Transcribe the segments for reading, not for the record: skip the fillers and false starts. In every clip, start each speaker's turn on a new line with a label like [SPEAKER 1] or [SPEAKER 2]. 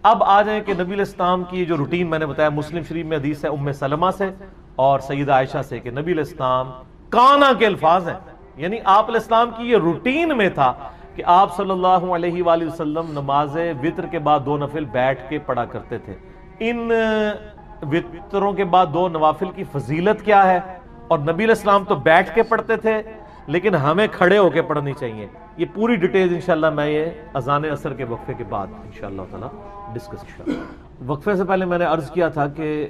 [SPEAKER 1] اب آ جائیں کہ نبی علیہ السلام کی جو روٹین میں نے بتایا، مسلم شریف میں حدیث ہے ام سلمہ سے اور سیدہ عائشہ سے کہ نبی علیہ السلام کانا کے الفاظ ہیں، یعنی آپ علیہ السلام کی یہ روٹین میں تھا کہ آپ صلی اللہ علیہ وآلہ وسلم نماز وتر کے بعد 2 نفل بیٹھ کے پڑھا کرتے تھے۔ ان وتروں کے بعد 2 نوافل کی فضیلت کیا ہے، اور نبی علیہ السلام تو بیٹھ کے پڑھتے تھے لیکن ہمیں کھڑے ہو کے پڑھنی چاہیے، یہ پوری ڈیٹیل انشاءاللہ میں یہ اذان عصر کے وقفے کے بعد انشاءاللہ تعالی ڈسکس انشاءاللہ۔ وقفے سے پہلے میں نے عرض کیا تھا کہ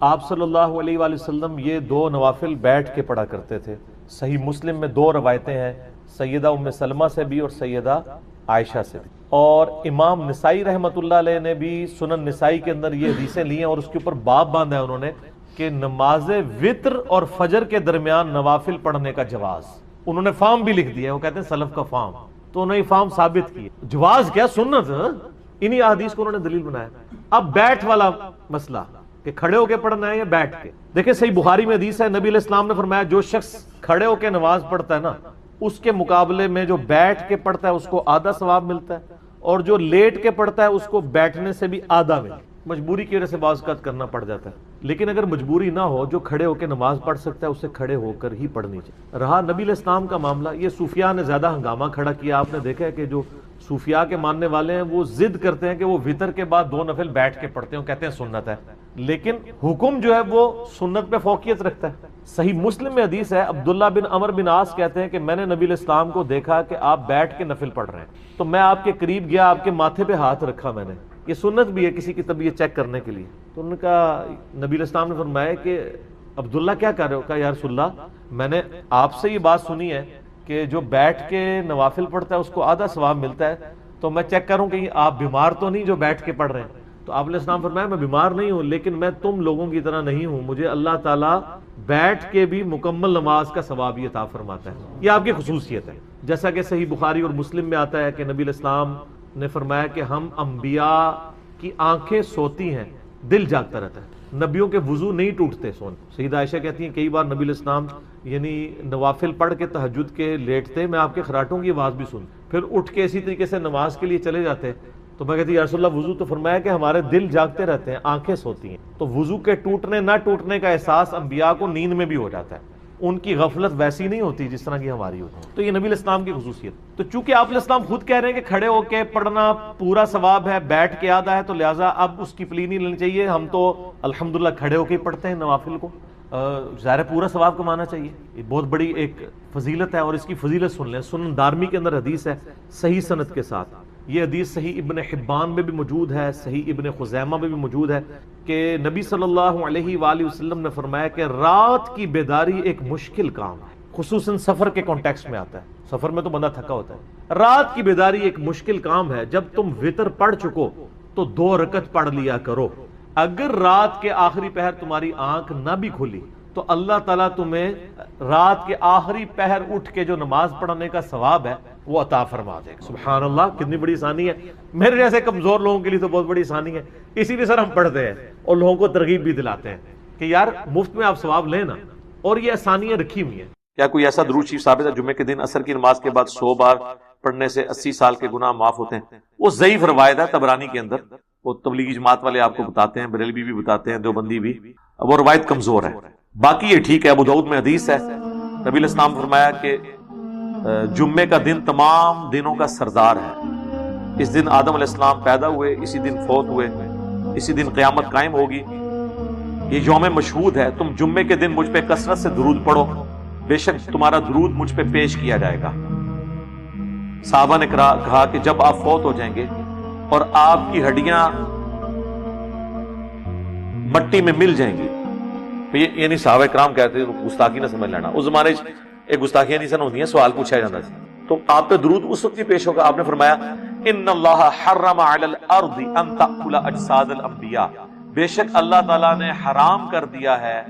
[SPEAKER 1] آپ صلی اللہ علیہ وآلہ وسلم یہ 2 نوافل بیٹھ کے پڑھا کرتے تھے۔ صحیح مسلم میں 2 روایتیں ہیں، سیدہ ام سلمہ سے بھی اور سیدہ عائشہ سے بھی، اور امام نسائی رحمۃ اللہ علیہ نے بھی سنن نسائی کے اندر یہ حدیثیں لی ہیں اور اس کے اوپر باب باندھا ہے انہوں نے کہ نماز وتر اور فجر کے درمیان نوافل پڑھنے کا جواز، انہوں نے فارم بھی لکھ دیا ہے، وہ کہتے ہیں سلف کا فارم، تو انہوں نے یہ فارم ثابت کی، جواز کیا سنت، انہی احادیث کو انہوں نے دلیل بنایا۔ اب بیٹھ والا مسئلہ کہ کھڑے ہو کے پڑھنا ہے یا بیٹھ کے، دیکھیں صحیح بخاری میں حدیث ہے، نبی علیہ السلام نے فرمایا جو شخص کھڑے ہو کے نماز پڑھتا ہے نا، اس کے مقابلے میں جو بیٹھ کے پڑھتا ہے اس کو آدھا ثواب ملتا ہے، اور جو لیٹ کے پڑھتا ہے اس کو بیٹھنے سے بھی آدھا ملتا ہے۔ مجبوری کی وجہ سے بعض اوقات کرنا پڑ جاتا ہے، لیکن اگر مجبوری نہ ہو، جو کھڑے ہو کے نماز پڑھ سکتا ہے اسے کھڑے ہو کر ہی پڑھنی چاہیے۔ رہا نبی علیہ السلام کا معاملہ، یہ صوفیاء نے زیادہ ہنگامہ کھڑا کیا، آپ نے دیکھا ہے کہ جو صوفیاء کے ماننے والے ہیں وہ ضد کرتے ہیں کہ وہ وتر کے بعد 2 نفل بیٹھ کے پڑھتے ہیں، کہتے ہیں سنت ہے، لیکن حکم جو ہے وہ سنت پہ فوقیت رکھتا ہے۔ صحیح مسلم میں حدیث ہے، عبداللہ بن عمر بن عاص کہتے ہیں کہ میں نے نبی علیہ السلام کو دیکھا کہ آپ بیٹھ کے نفل پڑھ رہے ہیں، تو میں آپ کے قریب گیا، آپ کے ماتھے پہ ہاتھ رکھا، میں نے، یہ سنت بھی ہے کسی کی طبیعت چیک کرنے کے لیے، تو انہوں نے کہا، نبی علیہ السلام نے فرمایا کہ عبداللہ کیا کر رہے ہو؟ کہا یا رسول اللہ میں نے آپ سے یہ بات سنی ہے کہ جو بیٹھ کے نوافل پڑھتا ہے اس کو آدھا ثواب ملتا ہے، تو میں چیک کروں کہ آپ بیمار تو نہیں جو بیٹھ کے پڑھ رہے ہیں؟ تو آپ علیہ السلام فرمایا میں بیمار نہیں ہوں، لیکن میں تم لوگوں کی طرح نہیں ہوں، مجھے اللہ تعالیٰ بیٹھ کے بھی مکمل نماز کا ثواب عطا فرماتا ہے، یہ آپ کی خصوصیت ہے۔ جیسا کہ صحیح بخاری اور مسلم میں آتا ہے کہ نبی علیہ السلام نے فرمایا کہ ہم انبیاء کی آنکھیں سوتی ہیں، دل جاگتا رہتا ہے، نبیوں کے وضو نہیں ٹوٹتے سون۔ سیدہ عائشہ کہتی ہیں کئی بار نبی علیہ السلام یعنی نوافل پڑھ کے تہجد کے لیٹتے، میں آپ کے خراٹوں کی آواز بھی سن، پھر اٹھ کے اسی طریقے سے نماز کے لیے چلے جاتے، تو میں کہتی یا رسول اللہ وضو، تو فرمایا کہ ہمارے دل جاگتے رہتے ہیں، آنکھیں سوتی ہیں، تو وضو کے ٹوٹنے نہ ٹوٹنے کا احساس انبیاء کو نیند میں بھی ہو جاتا ہے، ان کی غفلت ویسی نہیں ہوتی جس طرح کی ہماری ہوتی ہے، تو یہ نبی علیہ السلام کی خصوصیت۔ تو چونکہ آپ علیہ السلام خود کہہ رہے ہیں کہ کھڑے ہو کے پڑھنا پورا ثواب ہے، بیٹھ کے آدھا ہے، تو لہٰذا اب اس کی پلی نہیں لینی چاہیے، ہم تو الحمدللہ کھڑے ہو کے ہی پڑھتے ہیں نوافل کو، ظاہر پورا ثواب کمانا چاہیے، یہ بہت بڑی ایک فضیلت ہے، اور اس کی فضیلت سن لیں، سنن دارمی کے اندر حدیث ہے صحیح سند کے ساتھ، یہ حدیث صحیح ابن حبان میں بھی موجود ہے، صحیح ابن خزیمہ میں بھی موجود ہے کہ نبی صلی اللہ علیہ وآلہ وسلم نے فرمایا کہ رات کی بیداری ایک مشکل کام ہے، خصوصاً سفر کے کانٹیکسٹ میں آتا ہے، سفر میں تو بندہ تھکا ہوتا ہے، رات کی بیداری ایک مشکل کام ہے، جب تم وتر پڑھ چکو تو 2 رکعت پڑھ لیا کرو، اگر رات کے آخری پہر تمہاری آنکھ نہ بھی کھلی تو اللہ تعالیٰ تمہیں رات کے آخری پہر اٹھ کے جو نماز پڑھنے کا ثواب ہے وہ عطا فرما دے گا۔ سبحان اللہ، کتنی بڑی آسانی ہے، میرے جیسے کمزور لوگوں کے لیے تو بہت بڑی آسانی ہے، اسی لیے سر ہم پڑھتے ہیں اور لوگوں کو ترغیب بھی دلاتے ہیں کہ یار مفت میں آپ ثواب لیں نا، اور یہ آسانیاں رکھی ہوئی ہیں۔
[SPEAKER 2] کیا کوئی ایسا درود شریف ثابت ہے جمعے کے دن عصر کی نماز کے بعد 100 بار پڑھنے سے 80 سال کے گناہ معاف ہوتے ہیں؟ وہ ضعیف روایت ہے طبرانی کے اندر، وہ تبلیغی جماعت والے آپ کو بتاتے ہیں، بریلوی بھی بتاتے ہیں، دیوبندی بھی، وہ روایت کمزور ہے، باقی یہ ٹھیک ہے۔ ابو داؤد میں حدیث ہے، نبی علیہ السلام فرمایا کہ جمعے کا دن تمام دنوں کا سردار ہے، اس دن آدم علیہ السلام پیدا ہوئے، اسی دن فوت ہوئے، اسی دن قیامت قائم ہوگی، یہ یوم مشہود ہے، تم جمعے کے دن مجھ پہ کثرت سے درود پڑھو، بے شک تمہارا درود مجھ پہ پیش کیا جائے گا۔ صحابہ نے کہا کہ جب آپ فوت ہو جائیں گے اور آپ کی ہڈیاں مٹی میں مل جائیں گی، یعنی صحابہ کرام کہتے ہیں گستاخی نہ سمجھ لینا، اس زمانے ایک گستاخیاں نہیں سن ہوتی ہیں، سوال پوچھا جاتا ہے، تو آپ پہ درود اس وقت ہی پیش ہوگا۔ آپ نے فرمایا ان اللہ حرم علی الارض ان تأکل اجساد الانبیاء، بے شک اللہ تعالیٰ نے حرام کر دیا ہے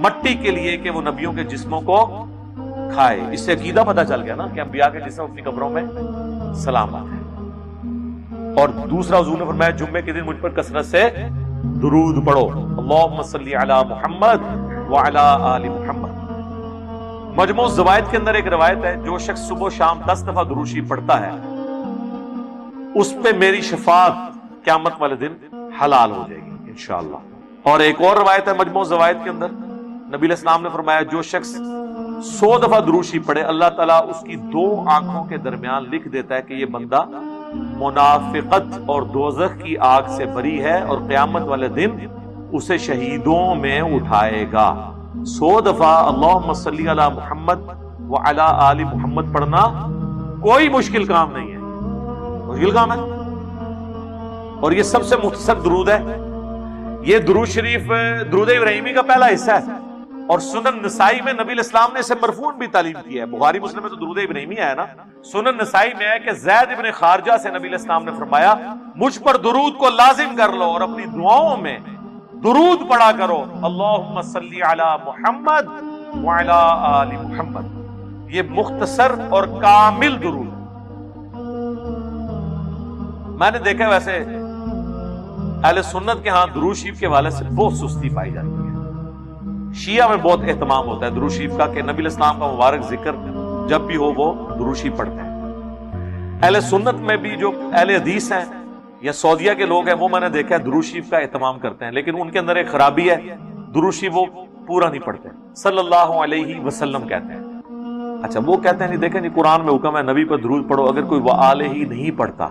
[SPEAKER 2] مٹی کے لیے کہ وہ نبیوں کے جسموں کو کھائے۔ اس سے عقیدہ پتہ چل گیا نا کہ انبیاء کے جسم اپنی قبروں میں سلامت ہیں۔ اور دوسرا حضور نے فرمایا جمعے کے دن مجھ پر کثرت سے درود پڑھو، اللہم صلی علی محمد وعلی آل محمد۔ مجموع الزوائد کے اندر ایک روایت ہے، جو شخص صبح و شام 10 دفعہ درود شریف پڑھتا ہے اس پہ میری شفاعت قیامت والے دن حلال ہو جائے گی انشاءاللہ۔ اور ایک اور روایت ہے مجموع زوائد کے اندر، نبی علیہ السلام نے فرمایا جو شخص 100 دفعہ درود شریف پڑھے اللہ تعالیٰ اس کی 2 آنکھوں کے درمیان لکھ دیتا ہے کہ یہ بندہ منافقت اور دوزخ کی آگ سے بری ہے، اور قیامت والے دن اسے شہیدوں میں اٹھائے گا۔ 100 دفعہ اللہم صلی علی محمد وعلی آل محمد پڑھنا کوئی مشکل کام نہیں ہے، مشکل کام ہے، اور یہ سب سے مختصر درود ہے۔ یہ درود شریف درود ابراہیمی کا پہلا حصہ ہے، اور سنن نسائی میں نبی علیہ السلام نے اسے مرفوع بھی تعلیم کی ہے۔ بخاری مسلم میں تو درود ابراہیمی ہے نا، سنن نسائی میں ہے کہ زید ابن خارجہ سے نبی علیہ السلام نے فرمایا مجھ پر درود کو لازم کر لو اور اپنی دعاؤں میں درود پڑھا کرو، اللہم صلی علی محمد وعلی آل محمد۔ یہ مختصر اور کامل درود۔ میں نے دیکھا ویسے اہل سنت کے ہاں درود شریف کے حوالے سے بہت سستی پائی جاتی ہے، شیعہ میں بہت اہتمام ہوتا ہے درود شریف کا کہ نبی علیہ السلام کا مبارک ذکر جب بھی ہو وہ درود شریف پڑھتے ہیں۔ اہل سنت میں بھی جو اہل حدیث ہیں یا سعودیہ کے لوگ ہیں وہ میں نے دیکھا ہے درود شریف کا اہتمام کرتے ہیں، لیکن ان کے اندر ایک خرابی ہے، درود شریف وہ پورا نہیں پڑھتے، صلی اللہ علیہ وسلم کہتے ہیں۔ اچھا وہ کہتے ہیں نہیں دیکھیں جی قرآن میں حکم ہے نبی پر درود پڑھو، اگر کوئی وآلہ ہی نہیں پڑھتا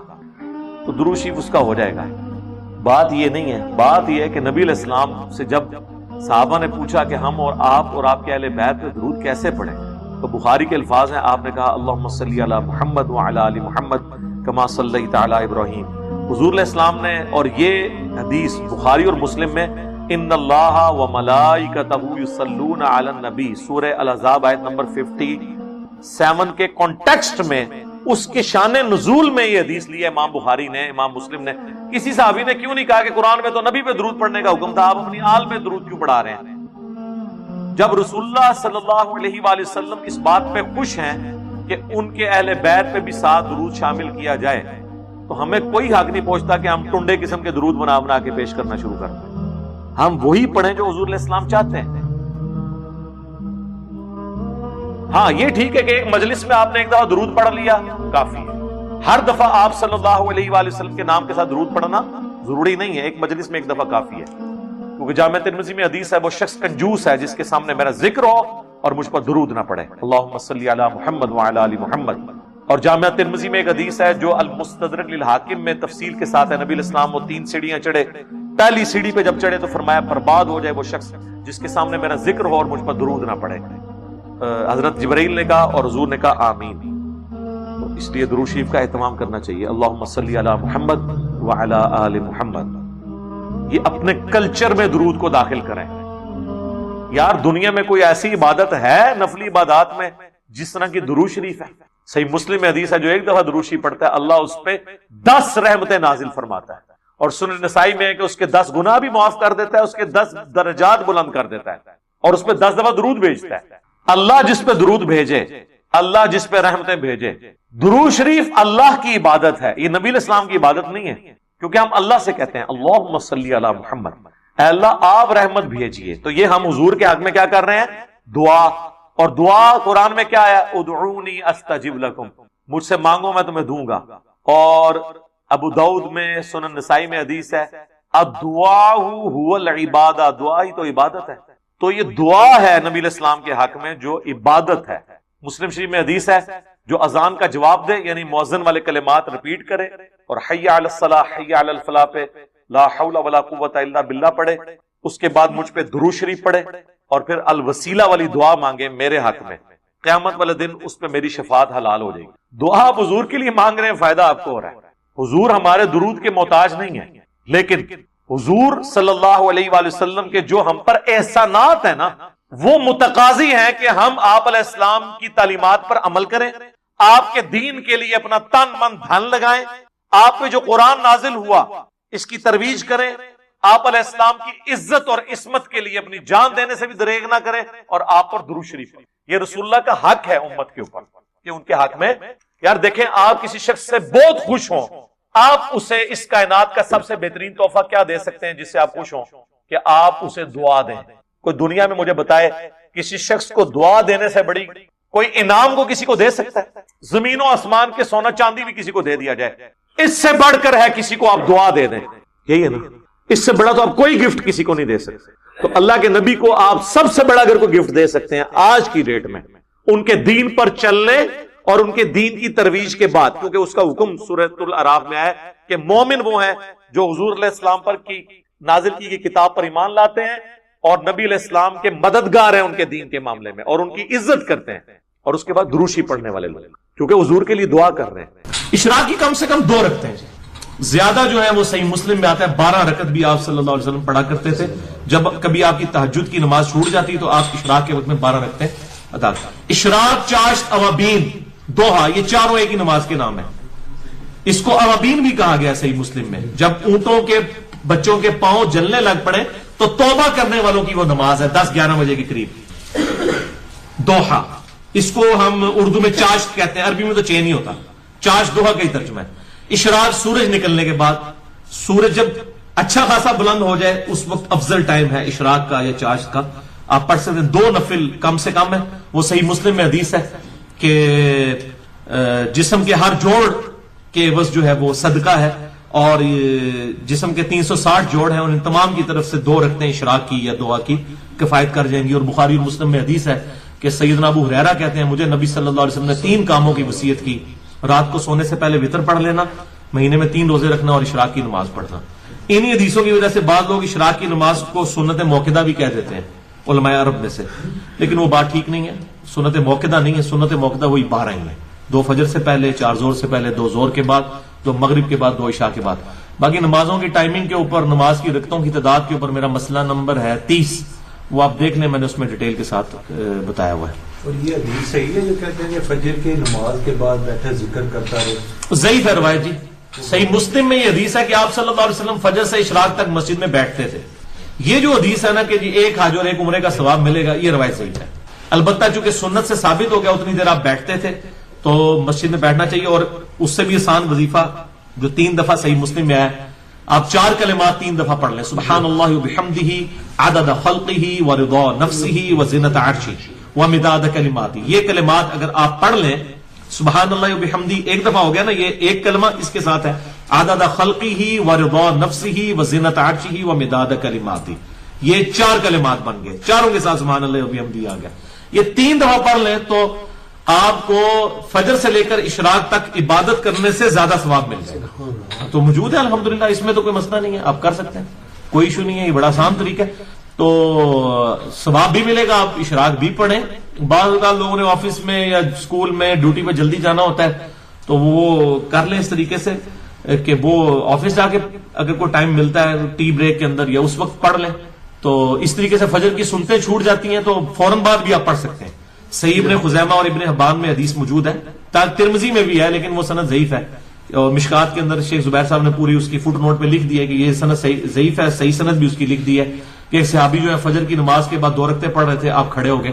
[SPEAKER 2] تو درود شریف اس کا ہو جائے گا۔ بات یہ نہیں ہے، بات یہ ہے کہ نبی علیہ السلام سے جب صحابہ نے پوچھا کہ ہم اور آپ کے اہل بیت پہ درود کیسے پڑھیں، تو بخاری کے الفاظ ہیں، آپ نے کہا اللہم صلی علی محمد وعلی آل محمد کما صلیت علی ابراہیم۔ حضور علیہ السلام نے، اور یہ حدیث بخاری اور مسلم میں، ان اللہ وملائکتہ یصلون علی النبی سورہ الاحزاب آیت نمبر 57 کے کانٹیکسٹ میں اس کے شان نزول میں یہ حدیث لی ہے امام بخاری نے، امام مسلم نے۔ کسی صحابی نے کیوں نہیں کہا کہ قرآن میں تو نبی پہ درود پڑھنے کا حکم تھا، آپ اپنی آل پہ درود کیوں پڑھا رہے ہیں؟ جب رسول اللہ صلی اللہ علیہ وآلہ وسلم اس بات پہ خوش ہیں کہ ان کے اہل بیت پہ بھی 7 درود شامل کیا جائے، تو ہمیں کوئی حق نہیں پہنچتا کہ ہم ٹنڈے قسم کے درود بنا بنا کے پیش کرنا شروع کر دیں۔ ہم وہی پڑھیں جو حضور علیہ السلام چاہتے ہیں۔ ہاں یہ ٹھیک ہے کہ ایک مجلس میں آپ نے ایک دفعہ درود پڑھ لیا کافی ہے، ہر دفعہ آپ صلی اللہ علیہ وآلہ وسلم کے نام کے ساتھ درود پڑھنا ضروری نہیں ہے، ایک مجلس میں ایک دفعہ کافی ہے، کیونکہ جامع ترمذی میں حدیث ہے وہ شخص کنجوس ہے جس کے سامنے میرا ذکر ہو اور مجھ پر درود نہ پڑھے، اللہم صلی علی محمد وعلی آل محمد۔ اور جامع ترمذی میں ایک حدیث ہے جو المستدرک للحاکم میں تفصیل کے ساتھ ہے، نبی علیہ السلام وہ 3 سیڑھیاں چڑھے، پہلی سیڑھی پہ جب چڑھے تو فرمایا برباد ہو جائے وہ شخص جس کے سامنے میرا ذکر ہو اور مجھ پر درود نہ پڑھے۔ حضرت جبرائیل نے کہا اور حضور نے کہا آمین۔ تو اس لیے درود شریف کا اہتمام کرنا چاہیے، اللہم صلی علی محمد وعلی آل محمد۔ یہ اپنے کلچر میں درود کو داخل کریں۔ یار دنیا میں کوئی ایسی عبادت ہے نفلی عبادات میں جس طرح کی درود شریف ہے؟ صحیح مسلم میں حدیث ہے جو ایک دفعہ درود شریف پڑھتا ہے اللہ اس پہ 10 رحمتیں نازل فرماتا ہے، اور سنن نسائی میں ہے کہ اس کے 10 گناہ بھی معاف کر دیتا ہے، اس کے 10 درجات بلند کر دیتا ہے، اور اس پہ 10 دفعہ درود بھیجتا ہے۔ اللہ جس پہ درود بھیجے، اللہ جس پہ رحمتیں بھیجے۔ درود شریف اللہ کی عبادت ہے، یہ نبی علیہ السلام کی عبادت نہیں ہے، کیونکہ ہم اللہ سے کہتے ہیں اللہم صلی علی محمد، اے اللہ آپ رحمت بھیجیے۔ تو یہ ہم حضور کے حق میں کیا کر رہے ہیں؟ دعا۔ اور دعا قرآن میں کیا ہے؟ ادعونی استجب لکم، مجھ سے مانگو میں تمہیں دوں گا۔ اور ابو داؤد میں، سنن نسائی میں حدیث ہے الدعاء هو العبادہ، دعا ہی تو عبادت ہے۔ تو یہ دعا ہے نبی علیہ السلام کے حق میں جو عبادت ہے۔ مسلم شریف میں حدیث ہے جو اذان کا جواب دے یعنی مؤذن والے کلمات ریپیٹ کرے اور حی علی الصلاح حی علی الفلاح پہ لا حول ولا قوت الا باللہ پڑھے، اس کے بعد مجھ پہ درود شریف پڑھے اور پھر الوسیلہ والی دعا مانگے میرے حق میں، قیامت والے دن اس پہ میری شفاعت حلال ہو جائے گی۔ دعا آپ حضور کے لیے مانگ رہے ہیں، فائدہ آپ کو ہو رہا ہے۔ حضور ہمارے درود کے محتاج نہیں ہے، لیکن حضور صلی اللہ علیہ وآلہ وسلم کے جو ہم پر احسانات ہیں نا وہ متقاضی ہیں کہ ہم آپ علیہ السلام کی تعلیمات پر عمل کریں، آپ کے دین کے لیے اپنا تن من دھن لگائیں، آپ پہ جو قرآن نازل ہوا اس کی ترویج کریں، آپ علیہ السلام کی عزت اور عصمت کے لیے اپنی جان دینے سے بھی دریغ نہ کریں، اور آپ پر درود شریف۔ یہ رسول اللہ کا حق ہے امت کے اوپر کہ ان کے حق میں یار دیکھیں آپ کسی شخص سے بہت خوش ہوں، آپ اسے اس کائنات کا سب سے بہترین تحفہ کیا دے سکتے ہیں جس سے آپ خوش ہوں؟ کہ آپ اسے دعا دیں۔ کوئی دنیا میں مجھے بتائے کسی شخص کو دعا دینے سے بڑی کوئی انعام کو کسی کو دے سکتا ہے؟ زمین و آسمان کے سونا چاندی بھی کسی کو دے دیا جائے اس سے بڑھ کر ہے کسی کو آپ دعا دے دیں، یہی ہے نا، اس سے بڑا تو آپ کوئی گفٹ کسی کو نہیں دے سکتے. تو اللہ کے نبی کو آپ سب سے بڑا اگر کوئی گفٹ دے سکتے ہیں آج کی ڈیٹ میں، ان کے دین پر چلنے اور ان کے دین کی ترویج کے بعد، کیونکہ اس کا حکم سورۃ الاعراف میں ہے کہ مومن وہ ہیں جو حضور علیہ السلام پر کی نازل کی گئی کتاب پر ایمان لاتے ہیں اور نبی علیہ السلام کے مددگار ہیں ان کے دین کے معاملے میں اور ان کی عزت کرتے ہیں، اور اس کے بعد دروشی پڑھنے والے لوگ کیونکہ حضور کے لیے دعا کر رہے ہیں.
[SPEAKER 1] اشراق کی کم سے کم 2 رکعتیں ہیں، زیادہ جو ہے وہ صحیح مسلم میں آتا ہے 12 رکعت بھی آپ صلی اللہ علیہ وسلم پڑھا کرتے تھے. جب کبھی آپ کی تہجد کی نماز چھوٹ جاتی تو آپ اشراق کے وقت میں 12 رکعتیں ادا کرتے. اشراق، چاشت، اوابین، دوحہ، یہ چاروں ایک ہی نماز کے نام ہیں. اس کو اوابین بھی کہا گیا صحیح مسلم میں. جب اونٹوں کے بچوں کے پاؤں جلنے لگ پڑے تو توبہ کرنے والوں کی وہ نماز ہے 10-11 بجے کے قریب. دوحہ، اس کو ہم اردو میں چاشت کہتے ہیں، عربی میں تو چین ہی ہوتا. چاشت دوحہ کا ہی ترجمہ ہے. اشراق سورج نکلنے کے بعد، سورج جب اچھا خاصا بلند ہو جائے اس وقت افضل ٹائم ہے اشراق کا یا چاشت کا. آپ پڑھ سکتے ہیں 2 نفل کم سے کم ہے. وہ صحیح مسلم میں حدیث ہے کہ جسم کے ہر جوڑ کے عوض جو ہے وہ صدقہ ہے، اور جسم کے 360 جوڑ ہیں ان تمام کی طرف سے 2 رکعتیں اشراق کی یا دعا کی کفایت کر جائیں گی. اور بخاری اور مسلم میں حدیث ہے کہ سیدنا ابو ہریرہ کہتے ہیں مجھے نبی صلی اللہ علیہ وسلم نے 3 کاموں کی وصیت کی: رات کو سونے سے پہلے وتر پڑھ لینا، مہینے میں 3 روزے رکھنا، اور اشراق کی نماز پڑھنا. انہی حدیثوں کی وجہ سے بعض لوگ اشراق کی نماز کو سنت موقدہ بھی کہہ دیتے ہیں علماء عرب میں سے، لیکن وہ بات ٹھیک نہیں ہے. سنت موقدہ نہیں ہے، سنت موقدہ وہی 12 ہی ہیں: 2 فجر سے پہلے، 4 زور سے پہلے، 2 زور کے بعد، 2 مغرب کے بعد، 2 عشاء کے بعد. باقی نمازوں کی ٹائمنگ کے اوپر، نماز کی رکعتوں کی تعداد کے اوپر میرا مسئلہ نمبر ہے 30، وہ آپ دیکھ لیں، میں نے اس میں ڈیٹیل کے ساتھ بتایا ہوا ہے.
[SPEAKER 3] اور یہ حدیث صحیح ہے جو کہتے ہیں کہ فجر کی نماز کے بعد بیٹھے ذکر کرتا رہے؟
[SPEAKER 1] ضعیف ہے روایت جی. صحیح مسلم میں یہ حدیث ہے کہ آپ صلی اللہ علیہ وسلم فجر سے اشراق تک مسجد میں بیٹھتے تھے. یہ جو حدیث ہے نا کہ جی 1 حج اور 1 عمرے کا ثواب ملے گا، یہ روایت صحیح ہے. البتہ چونکہ سنت سے ثابت ہو گیا اتنی دیر آپ بیٹھتے تھے تو مسجد میں بیٹھنا چاہیے. اور اس سے بھی آسان وظیفہ جو 3 دفعہ صحیح مسلم میں آیا ہے، آپ 4 کلمات 3 دفعہ پڑھ لیں: سبحان اللہ وبحمدہ عدد خلقہ ورضا نفسہ وزنۃ عرشہ ومداد کلماتہ. یہ کلمات اگر آپ پڑھ لیں، سبحان اللہ وبحمدہ 1 دفعہ ہو گیا نا، یہ 1 کلمہ اس کے ساتھ ہے عدد خلقہ ورضا نفسہ وزنۃ عرشہ ومداد کلماتہ. یہ 4 کلمات بن گئے، چاروں کے ساتھ سبحان اللہ وبحمدہ آ گیا. یہ 3 دفعہ پڑھ لیں تو آپ کو فجر سے لے کر اشراق تک عبادت کرنے سے زیادہ ثواب مل جائے گا. تو موجود ہے الحمدللہ، اس میں تو کوئی مسئلہ نہیں ہے، آپ کر سکتے ہیں، کوئی ایشو نہیں ہے. یہ بڑا آسان طریقہ ہے، تو ثواب بھی ملے گا. آپ اشراق بھی پڑھیں. بعض اوقات لوگوں نے آفس میں یا اسکول میں ڈیوٹی پہ جلدی جانا ہوتا ہے تو وہ کر لیں اس طریقے سے کہ وہ آفس جا کے اگر کوئی ٹائم ملتا ہے ٹی بریک کے اندر یا اس وقت پڑھ لیں. تو اس طریقے سے فجر کی سنتیں چھوٹ جاتی ہیں تو فوراً بعد بھی آپ پڑھ سکتے ہیں. صحیح ابن خزیمہ اور ابن حبان میں حدیث موجود ہے، ترمذی میں بھی ہے لیکن وہ سند ضعیف ہے. اور مشکات کے اندر شیخ زبیر صاحب نے پوری اس کی فٹ نوٹ پہ لکھ دی ہے کہ یہ سند ضعیف ہے. صحیح سند بھی اس کی لکھ دی ہے کہ ایک صحابی جو ہے فجر کی نماز کے بعد 2 رکعتیں پڑھ رہے تھے، آپ کھڑے ہو گئے،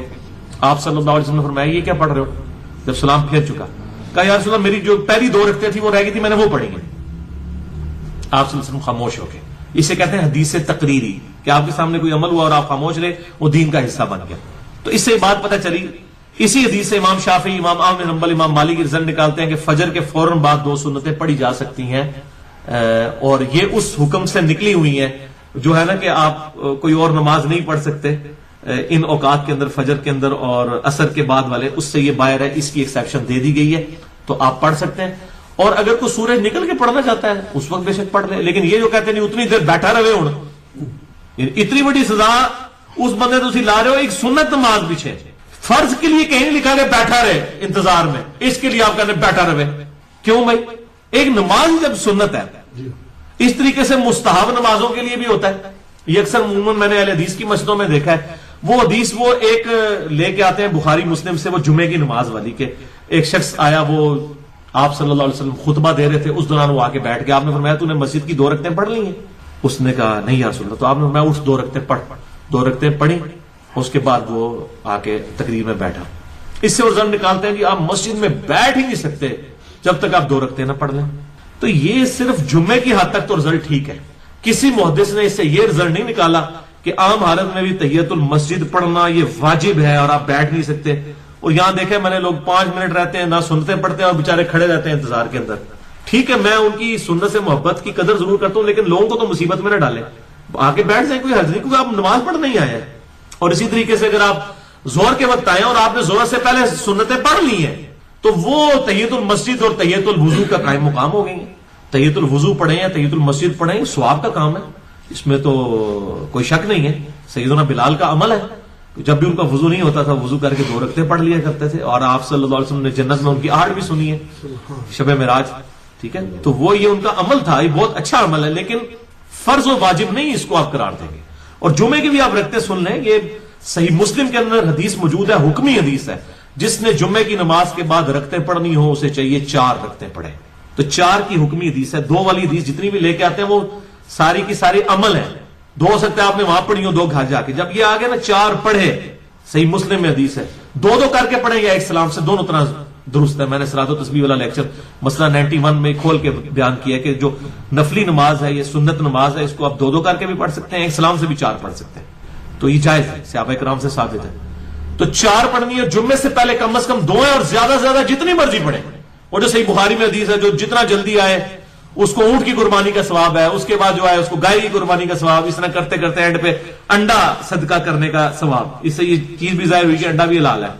[SPEAKER 1] آپ صلی اللہ علیہ وسلم نے فرمایا یہ کیا پڑھ رہے ہو؟ جب سلام پھیر چکا کہا یا رسول اللہ میری جو پہلی 2 رکعتیں تھی وہ رہ گئی تھی، میں نے وہ پڑھی ہیں. آپ صلی اللہ علیہ وسلم خاموش ہو گئے. اسے کہتے ہیں حدیث تقریری، کہ آپ کے سامنے کوئی عمل ہوا اور آپ خاموش رہے، وہ دین کا حصہ بن گیا. تو اس سے بات پتہ چلی. اسی حدیث سے امام شافعی، امام احمد بن حنبل، امام مالک رزلٹ نکالتے ہیں کہ فجر کے فوراً بعد 2 سنتیں پڑھی جا سکتی ہیں، اور یہ اس حکم سے نکلی ہوئی ہیں جو ہے نا کہ آپ کوئی اور نماز نہیں پڑھ سکتے ان اوقات کے اندر، فجر کے اندر اور عصر کے بعد والے، اس سے یہ باہر ہے. اس کی ایکسیپشن دے دی گئی ہے تو آپ پڑھ سکتے ہیں. اور اگر کوئی سورج نکل کے پڑھنا چاہتا ہے اس وقت بے شک پڑھ لے. لیکن یہ جو کہتے ہیں نہیں اتنی دیر بیٹھا رہے ہوں، اتنی بڑی سزا اس بندے تو لا رہے ہو ایک سنت نماز پیچھے. فرض کے لیے کہیں لکھا کہ بیٹھا رہے انتظار میں، اس کے لیے آپ کہتے ہیں بیٹھا رہے. کیوں بھائی؟ ایک نماز جب سنت ہے، اس طریقے سے مستحب نمازوں کے لیے بھی ہوتا ہے. یہ اکثر عموماً میں نے اہل حدیث کی مسجدوں میں دیکھا ہے، وہ حدیث وہ ایک لے کے آتے ہیں بخاری مسلم سے، وہ جمعے کی نماز والی، کہ ایک شخص آیا، وہ آپ صلی اللہ علیہ وسلم خطبہ دے رہے تھے، اس دوران وہ آ کے بیٹھ گیا. آپ نے فرمایا تو نے مسجد کی 2 رکعتیں پڑھ لی ہیں؟ اس نے کہا نہیں یا رسول اللہ. تو آپ نے فرمایا اٹھ 2 رکعتیں پڑھ. 2 رکعتیں پڑھی، اس کے بعد وہ آ کے تقریر میں بیٹھا. اس سے رزلٹ نکالتے ہیں کہ آپ مسجد میں بیٹھ ہی نہیں سکتے جب تک آپ 2 رکعتیں نہ پڑھ لیں. تو یہ صرف جمعے کی حد تک تو رزلٹ ٹھیک ہے. کسی محدث نے اس سے یہ رزلٹ نہیں نکالا کہ عام حالت میں بھی تحیت المسجد پڑھنا یہ واجب ہے اور آپ بیٹھ نہیں سکتے. اور یہاں دیکھیں میں نے لوگ 5 منٹ رہتے ہیں نہ سنتے پڑھتے ہیں اور بےچارے کھڑے رہتے ہیں انتظار کے اندر. ٹھیک ہے میں ان کی سنت سے محبت کی قدر ضرور کرتا ہوں، لیکن لوگوں کو تو مصیبت میں نہ ڈالیں، آ کے بیٹھ جائیں، کوئی حرج نہیں، کیونکہ آپ نماز پڑھنے نہیں آئے ہیں۔ اور اسی طریقے سے اگر آپ زہر کے وقت آئے اور آپ نے زہر سے پہلے سنتیں پڑھ لی ہیں تو وہ تحیت المسجد اور تحیت الوضو کا قائم مقام ہو گئی ہیں۔ تحیت الوضو پڑھیں یا تحیت المسجد پڑھیں، ثواب کا کام ہے، اس میں تو کوئی شک نہیں ہے۔ سیدنا بلال کا عمل ہے، جب بھی ان کا وضو نہیں ہوتا تھا وضو کر کے 2 رکعتیں پڑھ لیا کرتے تھے، اور آپ صلی اللہ علیہ وسلم نے جنت میں ان کی آہٹ بھی سنی ہے شب معراج، ٹھیک ہے، تو وہ یہ ان کا عمل تھا، یہ بہت اچھا عمل ہے، لیکن فرض و واجب نہیں اس کو آپ قرار دیں گے۔ اور جمعے کی بھی آپ رکھتے سن لیں، یہ صحیح مسلم کے اندر حدیث موجود ہے، حکمی حدیث ہے، جس نے جمعے کی نماز کے بعد رکعتیں پڑھنی ہو اسے چاہیے 4 رکعتیں پڑھے، تو 4 کی حکمی حدیث ہے۔ 2 والی حدیث جتنی بھی لے کے آتے ہیں وہ ساری کی ساری عمل ہے، 2 ہو سکتا ہے آپ نے وہاں پڑھی ہو 2 گھر جا کے، جب یہ آگے نا 4 پڑھے، صحیح مسلم میں حدیث ہے، 2 کر کے پڑھیں یا ایک سلام سے، دونوں طرح درست ہے۔ میں نے صلاۃ و تسبیح والا لیکچر مسئلہ 91 میں کھول کے بیان کیا کہ جو نفلی نماز ہے، یہ سنت نماز ہے، اس کو آپ 2 کر کے بھی پڑھ سکتے ہیں، ایک سلام سے بھی 4 پڑھ سکتے ہیں، تو یہ جائز ہے، صحابہ کرام سے ثابت ہے۔ تو 4 پڑھنی ہے، جمعے سے پہلے کم از کم 2 ہیں، اور زیادہ سے زیادہ جتنی مرضی پڑھیں۔ اور جو صحیح بخاری میں حدیث ہے، جو جتنا جلدی آئے اس کو اونٹ کی قربانی کا ثواب ہے، اس کے بعد جو ہے اس کو گائے کی قربانی کا ثواب، اس طرح کرتے کرتے اینڈ پہ انڈا صدقہ کرنے کا ثواب۔ اس سے یہ چیز بھی ظاہر ہوئی کہ انڈا بھی حلال ہے۔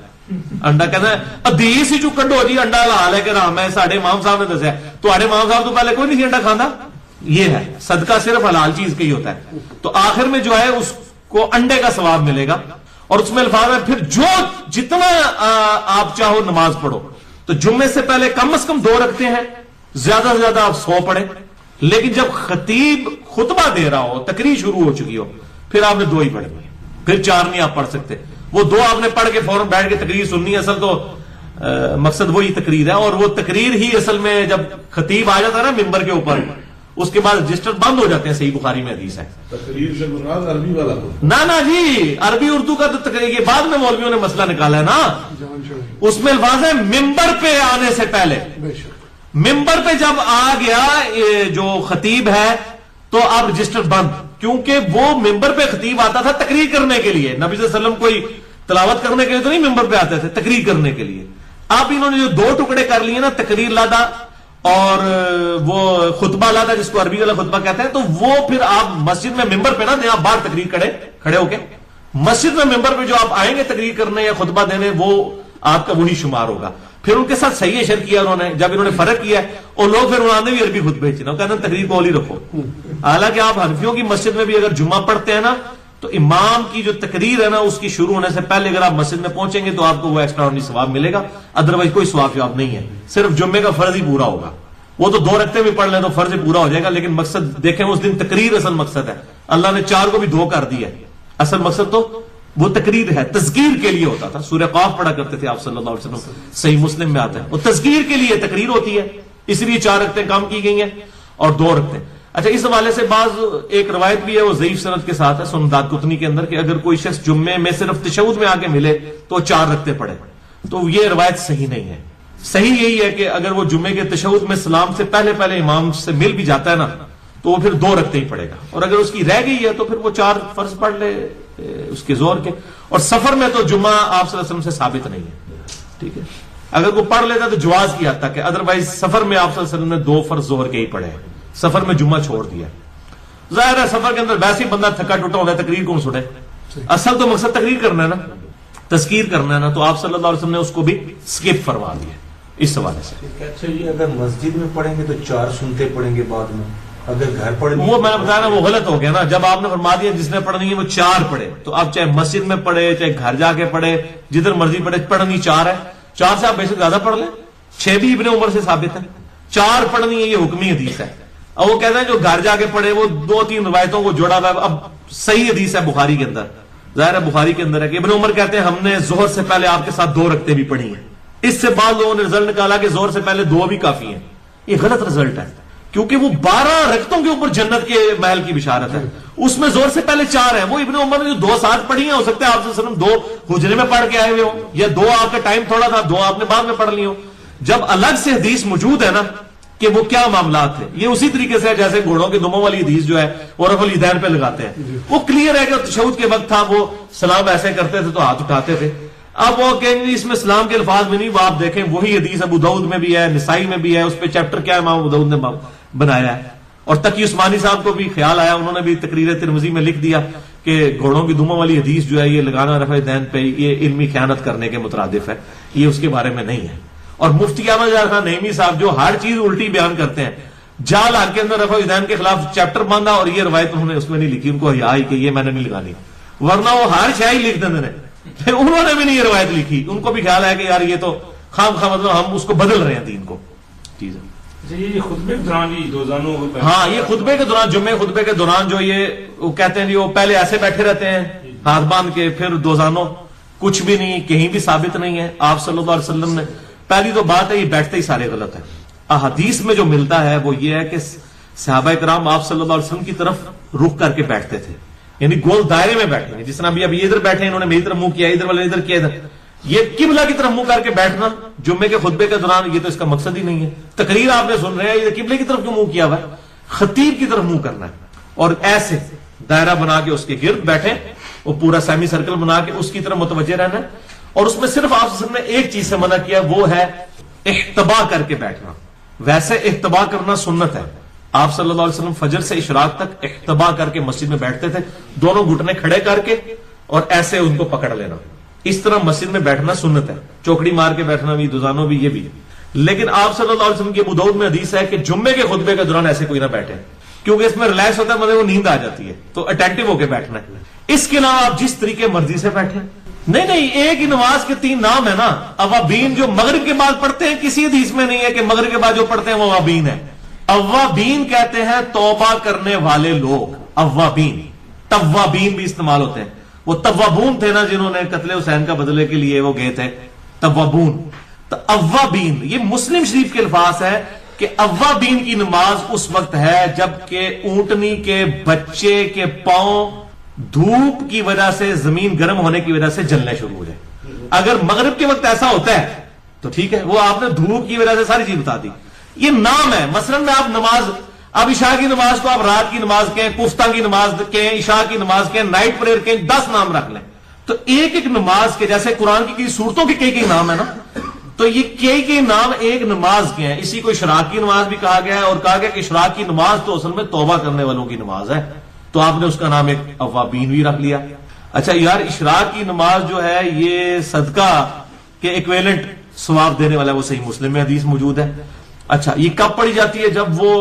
[SPEAKER 1] انڈا کہنا ہے حدیث ہی جو کڈو جی انڈا حلال ہے کہ رام ہے، ساڈے امام صاحب نے دسیا، تہاڈے امام صاحب تو پہلے کوئی نہیں سی انڈا کھاندا۔ یہ ہے صدقہ صرف حلال چیز کا ہی ہوتا ہے، تو آخر میں جو ہے اس کو انڈے کا ثواب ملے گا۔ اور اس میں الفاظ ہے پھر جو جتنا آپ چاہو نماز پڑھو، تو جمعے سے پہلے کم از کم 2 رکھتے ہیں، زیادہ سے زیادہ آپ 100 پڑھیں، لیکن جب خطیب خطبہ دے رہا ہو، تقریر شروع ہو چکی ہو، پھر آپ نے 2 ہی پڑھنی ہے، پھر 4 نہیں آپ پڑھ سکتے۔ وہ 2 آپ نے پڑھ کے فوراً بیٹھ کے تقریر سننی ہے، اصل تو مقصد وہی تقریر ہے، اور وہ تقریر ہی اصل میں جب خطیب آ جاتا ہے نا ممبر کے اوپر، اس کے بعد رجسٹر بند ہو جاتے ہیں، صحیح بخاری میں حدیث ہے۔
[SPEAKER 4] تقریر سے مراد عربی والا کو
[SPEAKER 1] نہ جی، عربی اردو کا تو تقریر، یہ بعد میں مولویوں نے مسئلہ نکالا ہے نا، اس میں الفاظ ہے ممبر پہ آنے سے پہلے، ممبر پہ جب آ گیا جو خطیب ہے تو اب رجسٹر بند، کیونکہ وہ ممبر پہ خطیب آتا تھا تقریر کرنے کے لیے، نبی صلی اللہ علیہ وسلم کوئی تلاوت کرنے کے لیے تو نہیں ممبر پہ آتے تھے، تقریر کرنے کے لیے۔ اب انہوں نے جو 2 ٹکڑے کر لیے نا، تقریر لادا اور وہ خطبہ لادا، جس کو عربی والا خطبہ کہتے ہیں، تو وہ پھر آپ مسجد میں ممبر پہ نہ آپ باہر تقریر کھڑے ہو کے، مسجد میں ممبر پہ جو آپ آئیں گے تقریر کرنے یا خطبہ دینے، وہ آپ کا وہی شمار ہوگا۔ پھر ان کے ساتھ صحیح اشر کیا انہوں نے، جب انہوں نے فرق کیا اور لوگ پھر انہوں نے بھی عربی خطبے چنا، کہتے ہیں تقریر کو ہی رکھو۔ حالانکہ آپ حنفیوں کی مسجد میں بھی اگر جمعہ پڑھتے ہیں نا، تو امام کی جو تقریر ہے نا اس کی شروع ہونے سے پہلے اگر آپ مسجد میں پہنچیں گے تو آپ کو وہ ایکسٹرا آرڈنری ثواب ملے گا، ادروائز کوئی ثواب جواب نہیں ہے، صرف جمعے کا فرض ہی پورا ہوگا۔ وہ تو 2 رکعتیں بھی پڑھ لیں تو فرض ہی پورا ہو جائے گا، لیکن مقصد دیکھیں اس دن تقریر اصل مقصد ہے، اللہ نے 4 کو بھی 2 کر دیا ہے، اصل مقصد تو وہ تقریر ہے، تذکیر کے لیے ہوتا تھا۔ سورہ قاف پڑھا کرتے تھے آپ صلی اللہ علیہ وسلم، صحیح مسلم میں آتا ہے، وہ تذکیر کے لیے تقریر ہوتی ہے، اس لیے 4 رکعتیں کام کی گئی ہیں اور 2 رکعتیں۔ اچھا، اس حوالے سے بعض ایک روایت بھی ہے، وہ ضعیف سند کے ساتھ ہے سنن دار قطنی کے اندر، کہ اگر کوئی شخص جمعے میں صرف تشہد میں آ کے ملے تو 4 رکعتیں پڑھے، تو یہ روایت صحیح نہیں ہے۔ صحیح یہی ہے کہ اگر وہ جمعے کے تشہد میں سلام سے پہلے امام سے مل بھی جاتا ہے نا، تو وہ پھر 2 رکعتیں ہی پڑھے گا، اور اگر اس کی رہ گئی ہے تو پھر وہ 4 فرض پڑھ لے اس کے زور کے۔ اور سفر میں تو جمعہ آپ صلی اللہ علیہ وسلم سے ثابت نہیں ہے، ٹھیک ہے، اگر کوئی پڑھ لیتا تو جواز کی حد تک ہے، ادروائز سفر میں آپ صلی اللہ علیہ وسلم نے 2 فرض ظہر کے ہی پڑھے ہیں، سفر میں جمعہ چھوڑ دیا۔ ظاہر ہے سفر کے اندر ویسے ہی بندہ تھکا ٹوٹا ہوتا ہے، تقریر کون سنے، اصل تو مقصد تقریر کرنا ہے نا، تذکیر کرنا ہے نا، تو آپ صلی اللہ علیہ وسلم نے اس کو بھی سکپ فرما دیا اس حوالے سے۔
[SPEAKER 3] اچھا جی، اگر مسجد میں پڑھیں گے تو 4 سنتے پڑھیں گے بعد میں، اگر گھر پڑھیں
[SPEAKER 1] وہ میں نے بتایا نا، وہ غلط ہو گیا نا، جب آپ نے فرما دیا جس نے پڑھنی ہے وہ 4 پڑھے، تو اب چاہے مسجد میں پڑھے چاہے گھر جا کے پڑھے، جدھر مرضی پڑھے، پڑھنی 4 ہے، 4 سے آپ بے شک زیادہ پڑھ لیں، 6 بھی ابن عمر سے ثابت ہے، 4 پڑھنی ہے، یہ حکمی حدیث ہے۔ اور وہ کہتے ہیں جو گھر جا کے پڑھے وہ 2-3 روایتوں کو جوڑا ہوا ہے، اب صحیح حدیث ہے بخاری کے اندر، ظاہر ہے بخاری کے اندر ہے کہ ابن عمر کہتے ہیں ہم نے ظہر سے پہلے آپ کے ساتھ 2 رکعتیں بھی پڑھی ہیں۔ اس سے بعض لوگوں نے رزلٹ نکالا کہ ظہر سے پہلے 2 بھی کافی ہیں، یہ غلط رزلٹ ہے، کیونکہ وہ 12 رکعتوں کے اوپر جنت کے محل کی بشارت ہے، اس میں ظہر سے پہلے 4 ہیں۔ وہ ابن عمر نے جو 2 ساتھ پڑھی ہیں، ہو سکتا ہے آپ صلی اللہ علیہ وسلم 2 حجرے میں پڑھ کے آئے ہوئے ہوں، یا 2 آپ کا ٹائم تھوڑا تھا، 2 آپ نے بعد میں پڑھ لی ہوں۔ جب الگ سے حدیث موجود ہے نا کہ وہ کیا معاملات تھے، یہ اسی طریقے سے جیسے گھوڑوں کے دموں والی حدیث جو ہے وہ رفع الیدین پہ لگاتے ہیں، وہ کلیئر ہے کہ تشہد کے وقت تھا وہ سلام ایسے کرتے تھے تو ہاتھ اٹھاتے تھے، اب وہ کہیں گے اس میں اسلام کے الفاظ میں نہیں، وہ آپ دیکھیں وہی حدیث ابو داؤد میں بھی ہے، نسائی میں بھی ہے، اس پہ چیپٹر کیا امام ابو داؤد نے بنایا ہے. اور تقی عثمانی صاحب کو بھی خیال آیا، انہوں نے بھی تقریر ترمذی میں لکھ دیا کہ گھوڑوں کی دموں والی حدیث جو ہے یہ لگانا رفع دین پہ یہ علمی خیانت کرنے کے مترادف ہے، یہ اس کے بارے میں نہیں ہے. اور مفتی احمد جان خان نعیمی صاحب جو ہر چیز الٹی بیان کرتے ہیں، جال آگ کے اندر رفع دین کے خلاف چیپٹر باندھا اور یہ روایت انہوں نے اس میں نہیں لکھی، ان کو حیا ہی کہ یہ میں نے نہیں لگانی، ورنہ وہ ہر شاعری لکھ دیتے ہیں. انہوں نے بھی نہیں یہ روایت لکھی، ان کو بھی خیال ہے کہ یار یہ تو خام خام مطلب ہم اس کو بدل رہے ہیں دین کو. چیز
[SPEAKER 5] یہ خطبے کے دوران یہ دوزانوں
[SPEAKER 1] ہاں یہ خطبے کے دوران جمعے خطبے کے دوران جو یہ وہ کہتے ہیں وہ پہلے ایسے بیٹھے رہتے ہیں ہاتھ باندھ کے، پھر دوزانوں کچھ بھی نہیں، کہیں بھی ثابت نہیں ہے آپ صلی اللہ علیہ وسلم نے. پہلی تو بات ہے یہ بیٹھتے ہی سارے غلط ہے. احادیث میں جو ملتا ہے وہ یہ ہے کہ صحابہ کرام آپ صلی اللہ علیہ وسلم کی طرف رخ کر کے بیٹھتے تھے، یعنی گول دائرے میں بیٹھیں گے، جس طرح ابھی ادھر بیٹھے انہوں نے میری طرف منہ کیا، ادھر والے ادھر کیا، ادھر یہ قبلہ کی طرف منہ کر کے بیٹھنا جمعے کے خطبے کے دوران یہ تو اس کا مقصد ہی نہیں ہے. تقریر آپ نے سن رہے ہیں، یہ قبلے کی طرف کیوں منہ کیا ہوا ہے؟ خطیب کی طرف منہ کرنا ہے اور ایسے دائرہ بنا کے اس کے گرد بیٹھے، وہ پورا سیمی سرکل بنا کے اس کی طرف متوجہ رہنا ہے. اور اس میں صرف آپ صلی اللہ علیہ وسلم نے ایک چیز سے منع کیا، وہ ہے احتبا کر کے بیٹھنا. ویسے احتبا کرنا سنت ہے، آپ صلی اللہ علیہ وسلم فجر سے اشراق تک احتبا کر کے مسجد میں بیٹھتے تھے، دونوں گھٹنے کھڑے کر کے اور ایسے ان کو پکڑ لینا. اس طرح مسجد میں بیٹھنا سنت ہے، چوکڑی مار کے بیٹھنا بھی، دوزانوں بھی، یہ بھی. لیکن آپ صلی اللہ علیہ وسلم کی ابو داؤد میں حدیث ہے کہ جمعے کے خطبے کے دوران ایسے کوئی نہ بیٹھے، کیونکہ اس میں ریلیکس ہوتا ہے، مطلب وہ نیند آ جاتی ہے، تو اٹینٹو ہو کے بیٹھنا ہے. اس کے علاوہ آپ جس طریقے مرضی سے بیٹھیں. نہیں ایک ہی نماز کے 3 نام ہے نا. اوابین جو مغرب کے بعد پڑھتے ہیں، کسی حدیث میں نہیں ہے کہ مغرب کے بعد جو پڑھتے ہیں وہ اوابین ہے. اوابین کہتے ہیں توبہ کرنے والے لوگ، اوابین. توابین بھی استعمال ہوتے ہیں، وہ توابون تھے نا جنہوں نے قتل حسین کا بدلے کے لیے وہ گئے تھے، توابون. تو اوابین یہ مسلم شریف کے الفاظ ہے کہ اوابین کی نماز اس وقت ہے جب کہ اونٹنی کے بچے کے پاؤں دھوپ کی وجہ سے، زمین گرم ہونے کی وجہ سے جلنے شروع ہو جائے. اگر مغرب کے وقت ایسا ہوتا ہے تو ٹھیک ہے، وہ آپ نے دھوپ کی وجہ سے ساری چیز بتا دی. یہ نام ہے. مثلا میں آپ نماز، اب عشاء کی نماز کو آپ رات کی نماز کہیں، کفتہ کی نماز کہیں، عشاء کی نماز کہیں، نائٹ پریئر کہیں، 10 نام رکھ لیں. تو ایک ایک نماز کے، جیسے قرآن کی صورتوں کے کئی نام ہے نا، تو یہ کئی نام ایک نماز کے ہیں. اسی کو اشراق کی نماز بھی کہا گیا ہے، اور کہا گیا کہ اشراق کی نماز تو اصل میں توبہ کرنے والوں کی نماز ہے، تو آپ نے اس کا نام ایک اوابین بھی رکھ لیا. اچھا یار اشراق کی نماز جو ہے یہ صدقہ کے ایکویلنٹ ثواب دینے والا، وہ صحیح مسلم میں حدیث موجود ہے. اچھا یہ کب پڑھی جاتی ہے؟ جب وہ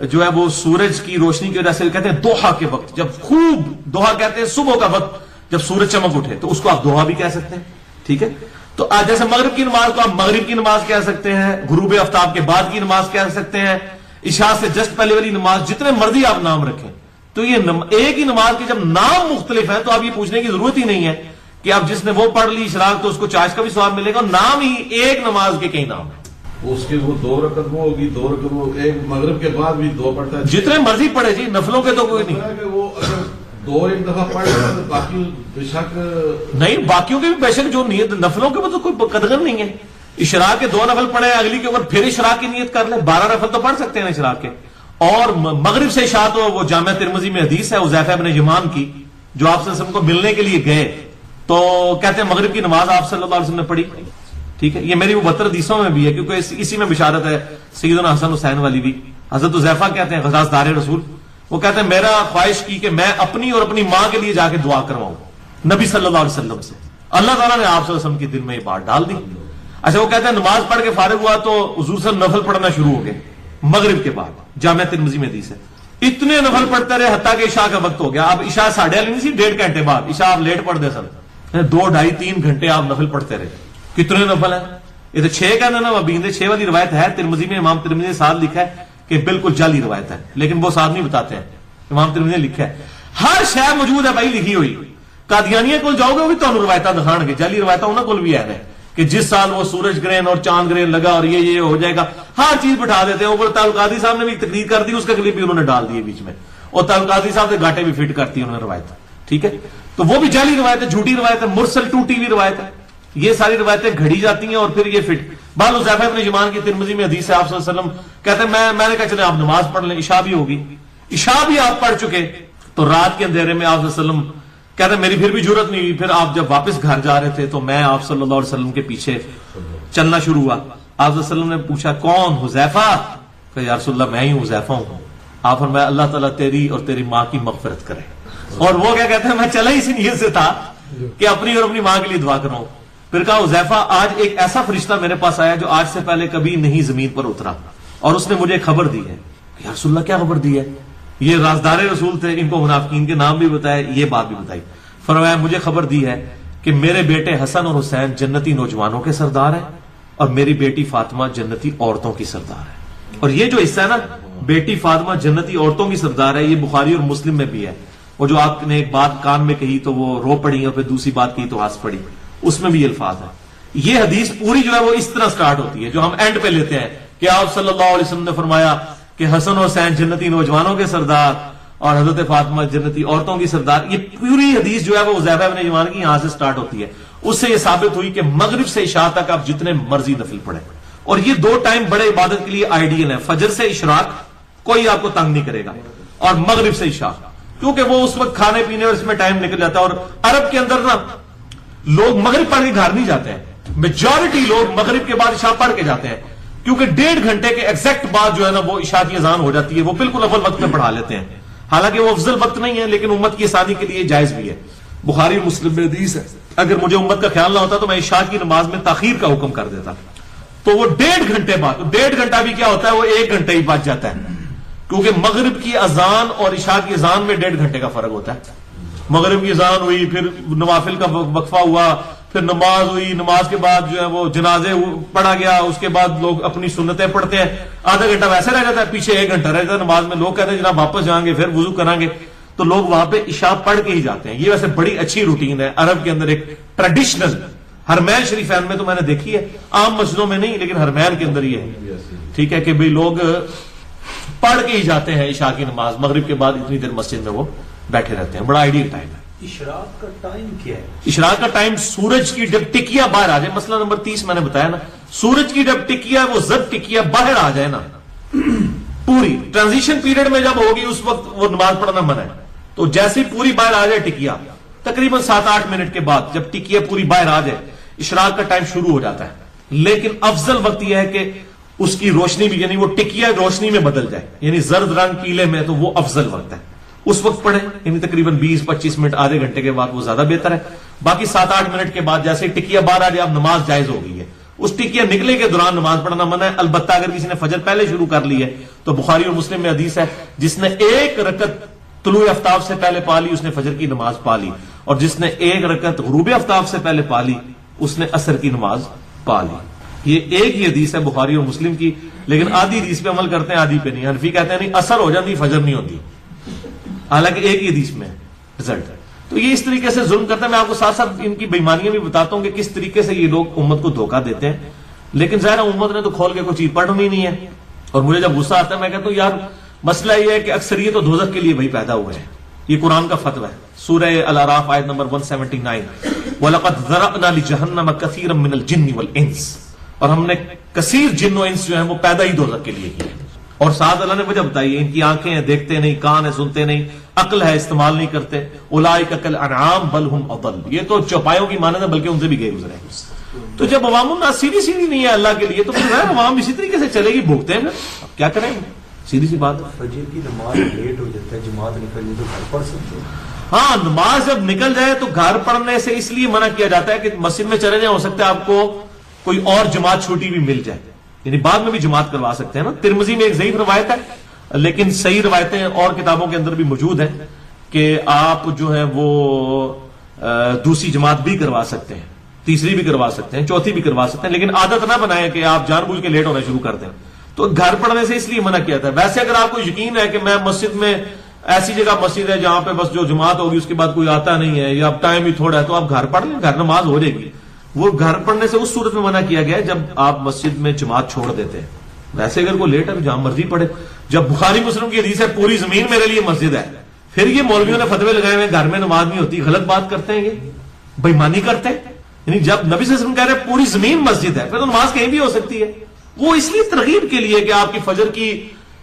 [SPEAKER 1] جو ہے وہ سورج کی روشنی کی وجہ سے، کہتے ہیں دوحہ کے وقت، جب خوب دوحہ کہتے ہیں صبح کا وقت جب سورج چمک اٹھے، تو اس کو آپ دوحہ بھی کہہ سکتے ہیں. ٹھیک ہے، تو آج جیسے مغرب کی نماز کو آپ مغرب کی نماز کہہ سکتے ہیں، غروب آفتاب کے بعد کی نماز کہہ سکتے ہیں، عشاء سے جسٹ پہلے والی نماز، جتنے مرضی آپ نام رکھیں. تو یہ ایک ہی نماز کے جب نام مختلف ہیں تو آپ یہ پوچھنے کی ضرورت ہی نہیں ہے کہ اب جس نے وہ پڑھ لی اشراق تو اس کو چاش کا بھی ثواب ملے گا. نام ہی ایک نماز کے کئی نام ہیں.
[SPEAKER 4] اس کی وہ 2 رکعت وہ ہوگی، 2 رکعت وہ، ایک مغرب کے بعد بھی 2 پڑھتا ہے،
[SPEAKER 1] جتنے مرضی پڑھے جی، نفلوں کے تو کوئی نہیں.
[SPEAKER 4] وہ اگر 2 ایک دفعہ پڑھ لیتا تو باقی بے شک
[SPEAKER 1] نہیں، باقیوں کے بھی بے شک جو نیت، نفلوں کے تو کوئی قدر نہیں ہے. اشراق کے 2 نفل پڑھے، اگلی کے اوپر پھر اشراق کی نیت کر لیں، 12 نفل تو پڑھ سکتے ہیں اشراق کے. اور مغرب سے عشاء تو وہ جامع ترمذی میں حدیث ہے حذیفہ بن یمان کی، جو آپ صلی اللہ علیہ وسلم کو ملنے کے لیے گئے تو کہتے ہیں مغرب کی نماز آپ صلی اللہ علیہ وسلم نے پڑھی. ٹھیک ہے، یہ میری 72 حدیثوں میں بھی ہے، کیونکہ اسی میں بشارت ہے سیدنا حسن حسین والی بھی. حضرت حذیفہ کہتے ہیں غزاز دار رسول، وہ کہتے ہیں میرا خواہش کی کہ میں اپنی اور اپنی ماں کے لیے جا کے دعا کرواؤں نبی صلی اللہ علیہ وسلم سے. اللہ تعالیٰ نے آپ صلی اللہ علیہ وسلم کے دل میں یہ بات ڈال دی. اچھا وہ کہتے ہیں نماز پڑھ کے فارغ ہوا تو حضور صلی اللہ علیہ وسلم نفل پڑھنا شروع ہو گئے مغرب کے بعد. جامع ترمذی میں حدیث ہے، اتنے نفل پڑھتے رہے حتیٰ کہ عشاء کا وقت ہو گیا. اب عشاء 8:30 نہیں سی، 1.5 گھنٹے بعد عشاء آپ لیٹ پڑھ دے سر، 2 ڈھائی 3 گھنٹے آپ نفل پڑھتے رہے. کتنے نفل ہیں؟ یہ تو 6 کا نا وابین 6 والی روایت ہے ترمذی میں. امام ترمذی نے ساتھ لکھا ہے کہ بالکل جعلی روایت ہے، لیکن وہ ساتھ نہیں بتاتے ہیں. امام ترمذی نے لکھا ہے ہر شے موجود ہے بھائی لکھی ہوئی. قادیانیہ کول جاؤ گے وہ بھی تمہیں روایتاں دکھان گے، جعلی روایتاں انہوں کول بھی ہے کہ جس سال وہ سورج گرہن اور چاند گرہن لگا اور یہ ہو جائے گا، ہر چیز بٹھا دیتے ہیں. اوپر تعلق قادری صاحب نے بھی تقریر کر دی، اس کا کلپ بھی انہوں نے ڈال دیے بیچ میں، اور تعلق قادری صاحب نے گاٹے بھی فٹ کرتی انہوں نے روایت. ٹھیک ہے، تو وہ بھی جعلی روایت ہے، جھوٹی روایت ہے، مرسل ٹوٹی ہوئی روایت ہے. یہ ساری روایتیں گھڑی جاتی ہیں اور پھر یہ فٹ. بال حذیفہ بن یمان کی ترمذی میں حدیث ہے، آپ صلی اللہ علیہ وسلم کہتے ہیں میں نے کہا چلے آپ نماز پڑھ لیں، عشاء بھی ہوگی. عشاء بھی آپ پڑھ چکے تو رات کے اندھیرے میں آپ صلی اللہ علیہ وسلم کہتے ہیں میری پھر بھی جرت نہیں ہوئی. پھر آپ جب واپس گھر جا رہے تھے تو میں آپ صلی اللہ علیہ وسلم کے پیچھے چلنا شروع ہوا. آپ صلی اللہ علیہ وسلم نے پوچھا کون؟ حذیفہ. کہ یا رسول اللہ میں ہی حذیفہ ہوں. آپ فرمایا اللہ تعالیٰ تیری اور تیری ماں کی مغفرت کرے. اور وہ کیا کہتے ہیں میں چلا ہی اسی نیت سے تھا کہ اپنی اور اپنی ماں کے لیے دعا کروں. پھر کہا حذیفہ آج ایک ایسا فرشتہ میرے پاس آیا جو آج سے پہلے کبھی نہیں زمین پر اترا, اور اس نے مجھے خبر دی ہے. یا رسول اللہ کیا خبر دی ہے؟ یہ رازدار رسول تھے, ان کو منافقین کے نام بھی بتائے, یہ بات بھی بتائی. فرمایا مجھے خبر دی ہے کہ میرے بیٹے حسن اور حسین جنتی نوجوانوں کے سردار ہیں, اور میری بیٹی فاطمہ جنتی عورتوں کی سردار ہے. اور یہ جو حصہ ہے نا بیٹی فاطمہ جنتی عورتوں کی سردار ہے, یہ بخاری اور مسلم میں بھی ہے. اور جو آپ نے ایک بات کان میں کہی تو وہ رو پڑی, اور پھر دوسری بات کہی تو ہنس پڑی, اس میں بھی یہ الفاظ ہے. یہ حدیث پوری جو ہے وہ اس طرح سٹارٹ ہوتی ہے جو ہم اینڈ پہ لیتے ہیں کہ آپ صلی اللہ علیہ وسلم نے فرمایا کہ حسن و حسین جنتی نوجوانوں کے سردار اور حضرت فاطمہ جنتی عورتوں کی سردار. یہ پوری حدیث جو ہے وہ حذیفہ بن یمان کی یہاں سے سٹارٹ ہوتی ہے. اس سے یہ ثابت ہوئی کہ مغرب سے عشاء تک آپ جتنے مرضی نفل پڑھیں, اور یہ دو ٹائم بڑے عبادت کے لیے آئیڈیل ہیں. فجر سے اشراق کوئی آپ کو تنگ نہیں کرے گا, اور مغرب سے عشاء, کیونکہ وہ اس وقت کھانے پینے اور اس میں ٹائم نکل جاتا ہے. اور عرب کے اندر نا لوگ مغرب پڑھ کے گھر نہیں جاتے ہیں, میجورٹی لوگ مغرب کے بعد عشاء پڑھ کے جاتے ہیں, کیونکہ 1.5 گھنٹے کے ایگزیکٹ بعد جو ہے نا وہ عشاء کی اذان ہو جاتی ہے. وہ بالکل اول وقت میں پڑھا لیتے ہیں, حالانکہ وہ افضل وقت نہیں ہے, لیکن امت کی آسانی کے لیے جائز بھی ہے. بخاری مسلم میں حدیث ہے اگر مجھے امت کا خیال نہ ہوتا تو میں عشاء کی نماز میں تاخیر کا حکم کر دیتا. تو وہ 1.5 گھنٹے بعد, 1.5 گھنٹہ بھی کیا ہوتا ہے وہ 1 گھنٹے ہی بچ جاتا ہے, کیونکہ مغرب کی اذان اور عشاء کی اذان میں 1.5 گھنٹے کا فرق ہوتا ہے. مغرب کی اذان ہوئی, پھر نوافل کا وقفہ ہوا, پھر نماز ہوئی, نماز کے بعد جو ہے وہ جنازے پڑھا گیا, اس کے بعد لوگ اپنی سنتیں پڑھتے ہیں, آدھا گھنٹہ ویسے رہ جاتا ہے, پیچھے 1 گھنٹہ رہ جاتا ہے نماز میں. لوگ کہتے ہیں جناب واپس جائیں گے, پھر وضو کریں گے, تو لوگ وہاں پہ عشاء پڑھ کے ہی جاتے ہیں. یہ ویسے بڑی اچھی روٹین ہے عرب کے اندر, ایک ٹریڈیشنل. حرمین شریفین میں تو میں نے دیکھی ہے, عام مسجدوں میں نہیں, لیکن حرمین کے اندر یہ ہے, ٹھیک ہے, کہ بھئی لوگ پڑھ کے ہی جاتے ہیں عشاء کی نماز. مغرب کے بعد اتنی دیر مسجد میں وہ بیٹھے رہتے ہیں, بڑا آئیڈیل ٹائم ہے.
[SPEAKER 3] اشراق کا ٹائم کیا ہے؟
[SPEAKER 1] اشراق کا ٹائم سورج کی جب ٹکیا باہر آ جائے, مسئلہ نمبر 30 میں نے بتایا نا, سورج کی جب ٹکیا وہ زد ٹکیا باہر آ جائے نا, پوری ٹرانزیشن پیریڈ میں جب ہوگی اس وقت وہ نماز پڑھنا منع ہے. تو جیسے پوری باہر آ جائے ٹکیا, تقریباً 7-8 منٹ کے بعد جب ٹکیا پوری باہر آ جائے اشراق کا ٹائم شروع ہو جاتا ہے. لیکن افضل وقت یہ ہے کہ اس کی روشنی بھی, یعنی وہ ٹکیا روشنی میں بدل جائے, یعنی زرد رنگ پیلے میں, تو وہ افضل وقت ہے, اس وقت پڑھیں. یعنی تقریباً 20-25 منٹ, آدھے گھنٹے کے بعد وہ زیادہ بہتر ہے. باقی 7-8 منٹ کے بعد جیسے ٹکیا باہر آ جائے اب نماز جائز ہو گئی ہے. اس ٹکیا نکلے کے دوران نماز پڑھنا منع ہے. البتہ اگر کسی نے فجر پہلے شروع کر لی ہے تو بخاری اور مسلم میں حدیث ہے جس نے 1 رکعت طلوع آفتاب سے پہلے پا لی اس نے فجر کی نماز پا لی, اور جس نے 1 رکعت غروب آفتاب سے پہلے پا لی اس نے عصر کی نماز پا لی. یہ ایک ہی حدیث ہے بخاری اور مسلم کی, لیکن آدھی حدیث پہ عمل کرتے ہیں, آدھی پہ نہیں. حنفی کہتے ہیں نہیں اثر ہو جاتی فجر نہیں ہوتی, حالانکہ ایک ہی حدیث میں رزلٹ. تو یہ اس طریقے سے ظلم کرتے ہیں. میں آپ کو ساتھ ساتھ ان کی بےمانیاں بھی بتاتا ہوں کہ کس طریقے سے یہ لوگ امت کو دھوکہ دیتے ہیں. لیکن ظاہر امت نے تو کھول کے کوئی چیز پڑھنی نہیں ہے. اور مجھے جب غصہ آتا ہے میں کہتا ہوں یار مسئلہ یہ ہے کہ اکثریت تو دوزخ کے لیے بھائی پیدا ہوئے ہیں. یہ قرآن کا فتویٰ ہے, سورہ الاعراف آیت نمبر 179, وَلَقَدْ ذَرَأْنَا لِجَهَنَّمَ كَثِيرًا مِنَ الْجِنِّ وَالْإِنسِ, اور ہم نے کثیر جن و انس جو ہیں وہ پیدا ہی دوزخ کے لیے کیے. اور ساتھ اللہ نے وجہ بتائی ہے, ان کی آنکھیں ہیں دیکھتے نہیں, کان ہے سنتے نہیں, عقل ہے استعمال نہیں کرتے. اولئک کالانعام بل هم اضل, یہ تو چوپایوں کی مانند ہے بلکہ ان سے بھی گئے گزرے. تو جب عوام الناس سیدھی سیدھی نہیں ہے اللہ کے لیے تو پھر عوام اسی طریقے سے چلے گی, بھوکتے ہیں. اب کیا کریں, سیدھی سی بات.
[SPEAKER 3] فجر کی نماز لیٹ ہو جاتا ہے, جماعت نکل جائے تو گھر پڑھ سکتے ہیں.
[SPEAKER 1] ہاں نماز جب نکل جائے تو گھر پڑھنے سے اس لیے منع کیا جاتا ہے کہ مسجد میں چلے جائیں, ہو سکتا ہے آپ کو کوئی اور جماعت چھوٹی بھی مل جائے, یعنی بعد میں بھی جماعت کروا سکتے ہیں نا. ترمذی میں ایک ضعیف روایت ہے لیکن صحیح روایتیں اور کتابوں کے اندر بھی موجود ہیں کہ آپ جو ہے وہ دوسری جماعت بھی کروا سکتے ہیں, تیسری بھی کروا سکتے ہیں, چوتھی بھی کروا سکتے ہیں, لیکن عادت نہ بنائیں کہ آپ جان بوجھ کے لیٹ ہونا شروع کر دیں. تو گھر پڑھنے سے اس لیے منع کیا تھا. ویسے اگر آپ کو یقین ہے کہ میں مسجد میں ایسی جگہ مسجد ہے جہاں پہ بس جو جماعت ہوگی اس کے بعد کوئی آتا نہیں ہے یا اب ٹائم بھی تھوڑا ہے, تو آپ گھر پڑھ لیں, گھر نماز ہو جائے گی. وہ گھر پڑھنے سے اس صورت میں منع کیا گیا ہے جب آپ مسجد میں جماعت چھوڑ دیتے ہیں. ویسے اگر کوئی لیٹ ہے تو جہاں مرضی پڑھے. جب بخاری مسلم کی حدیث ہے پوری زمین میرے لیے مسجد ہے, پھر یہ مولویوں نے فتوے لگائے ہوئے گھر میں نماز نہیں ہوتی, غلط بات کرتے ہیں, یہ بےمانی کرتے ہیں. یعنی جب نبی صلی اللہ علیہ وسلم کہہ رہے ہیں پوری زمین مسجد ہے, پھر تو نماز کہیں بھی ہو سکتی ہے. وہ اس لیے ترغیب کے لیے کہ آپ کی فجر کی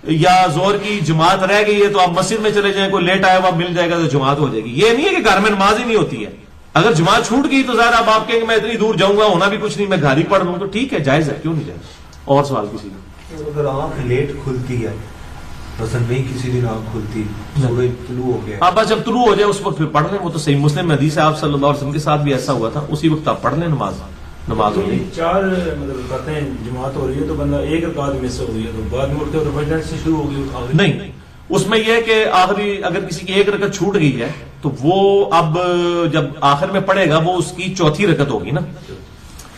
[SPEAKER 1] یا زہر کی جماعت رہ گئی ہے تو آپ مسجد میں چلے جائیں, کوئی لیٹ آیا ہوا مل جائے گا تو جماعت ہو جائے گی. یہ نہیں ہے کہ گھر میں نماز ہی نہیں ہوتی ہے. اگر جماعت چھوٹ گئی تو ظاہر آپ کہیں کہ میں اتنی دور جاؤں گا, ہونا بھی کچھ نہیں, میں گھر ہی پڑھ لوں, تو ٹھیک ہے, جائز ہے, کیوں نہیں جائز. اور سوال کسی کا؟
[SPEAKER 3] اگر آنکھ لیٹ کھلتی ہے, مثلا نہیں کسی دن آنکھ کھلتی, سورج طلوع ہو گیا,
[SPEAKER 1] آپ بس جب طلوع ہو جائے اس وقت پھر پڑھ لیں, وہ تو صحیح مسلم میں حدیث ہے, آپ صلی اللہ علیہ وسلم کے ساتھ بھی ایسا ہوا تھا, اسی وقت آپ پڑھ لیں نماز ہو گئی.
[SPEAKER 5] چار مطلب کہتے ہیں جماعت ہو رہی ہے تو بندہ ایک رکعت میں سے ہو رہی ہے تو بعد میں اٹھ کے رفع سے شروع ہو گئی.
[SPEAKER 1] نہیں, اس میں یہ ہے کہ آخری اگر کسی کی ایک رکعت چھوٹ گئی ہے تو وہ اب جب آخر میں پڑھے گا وہ اس کی چوتھی رکعت ہوگی نا,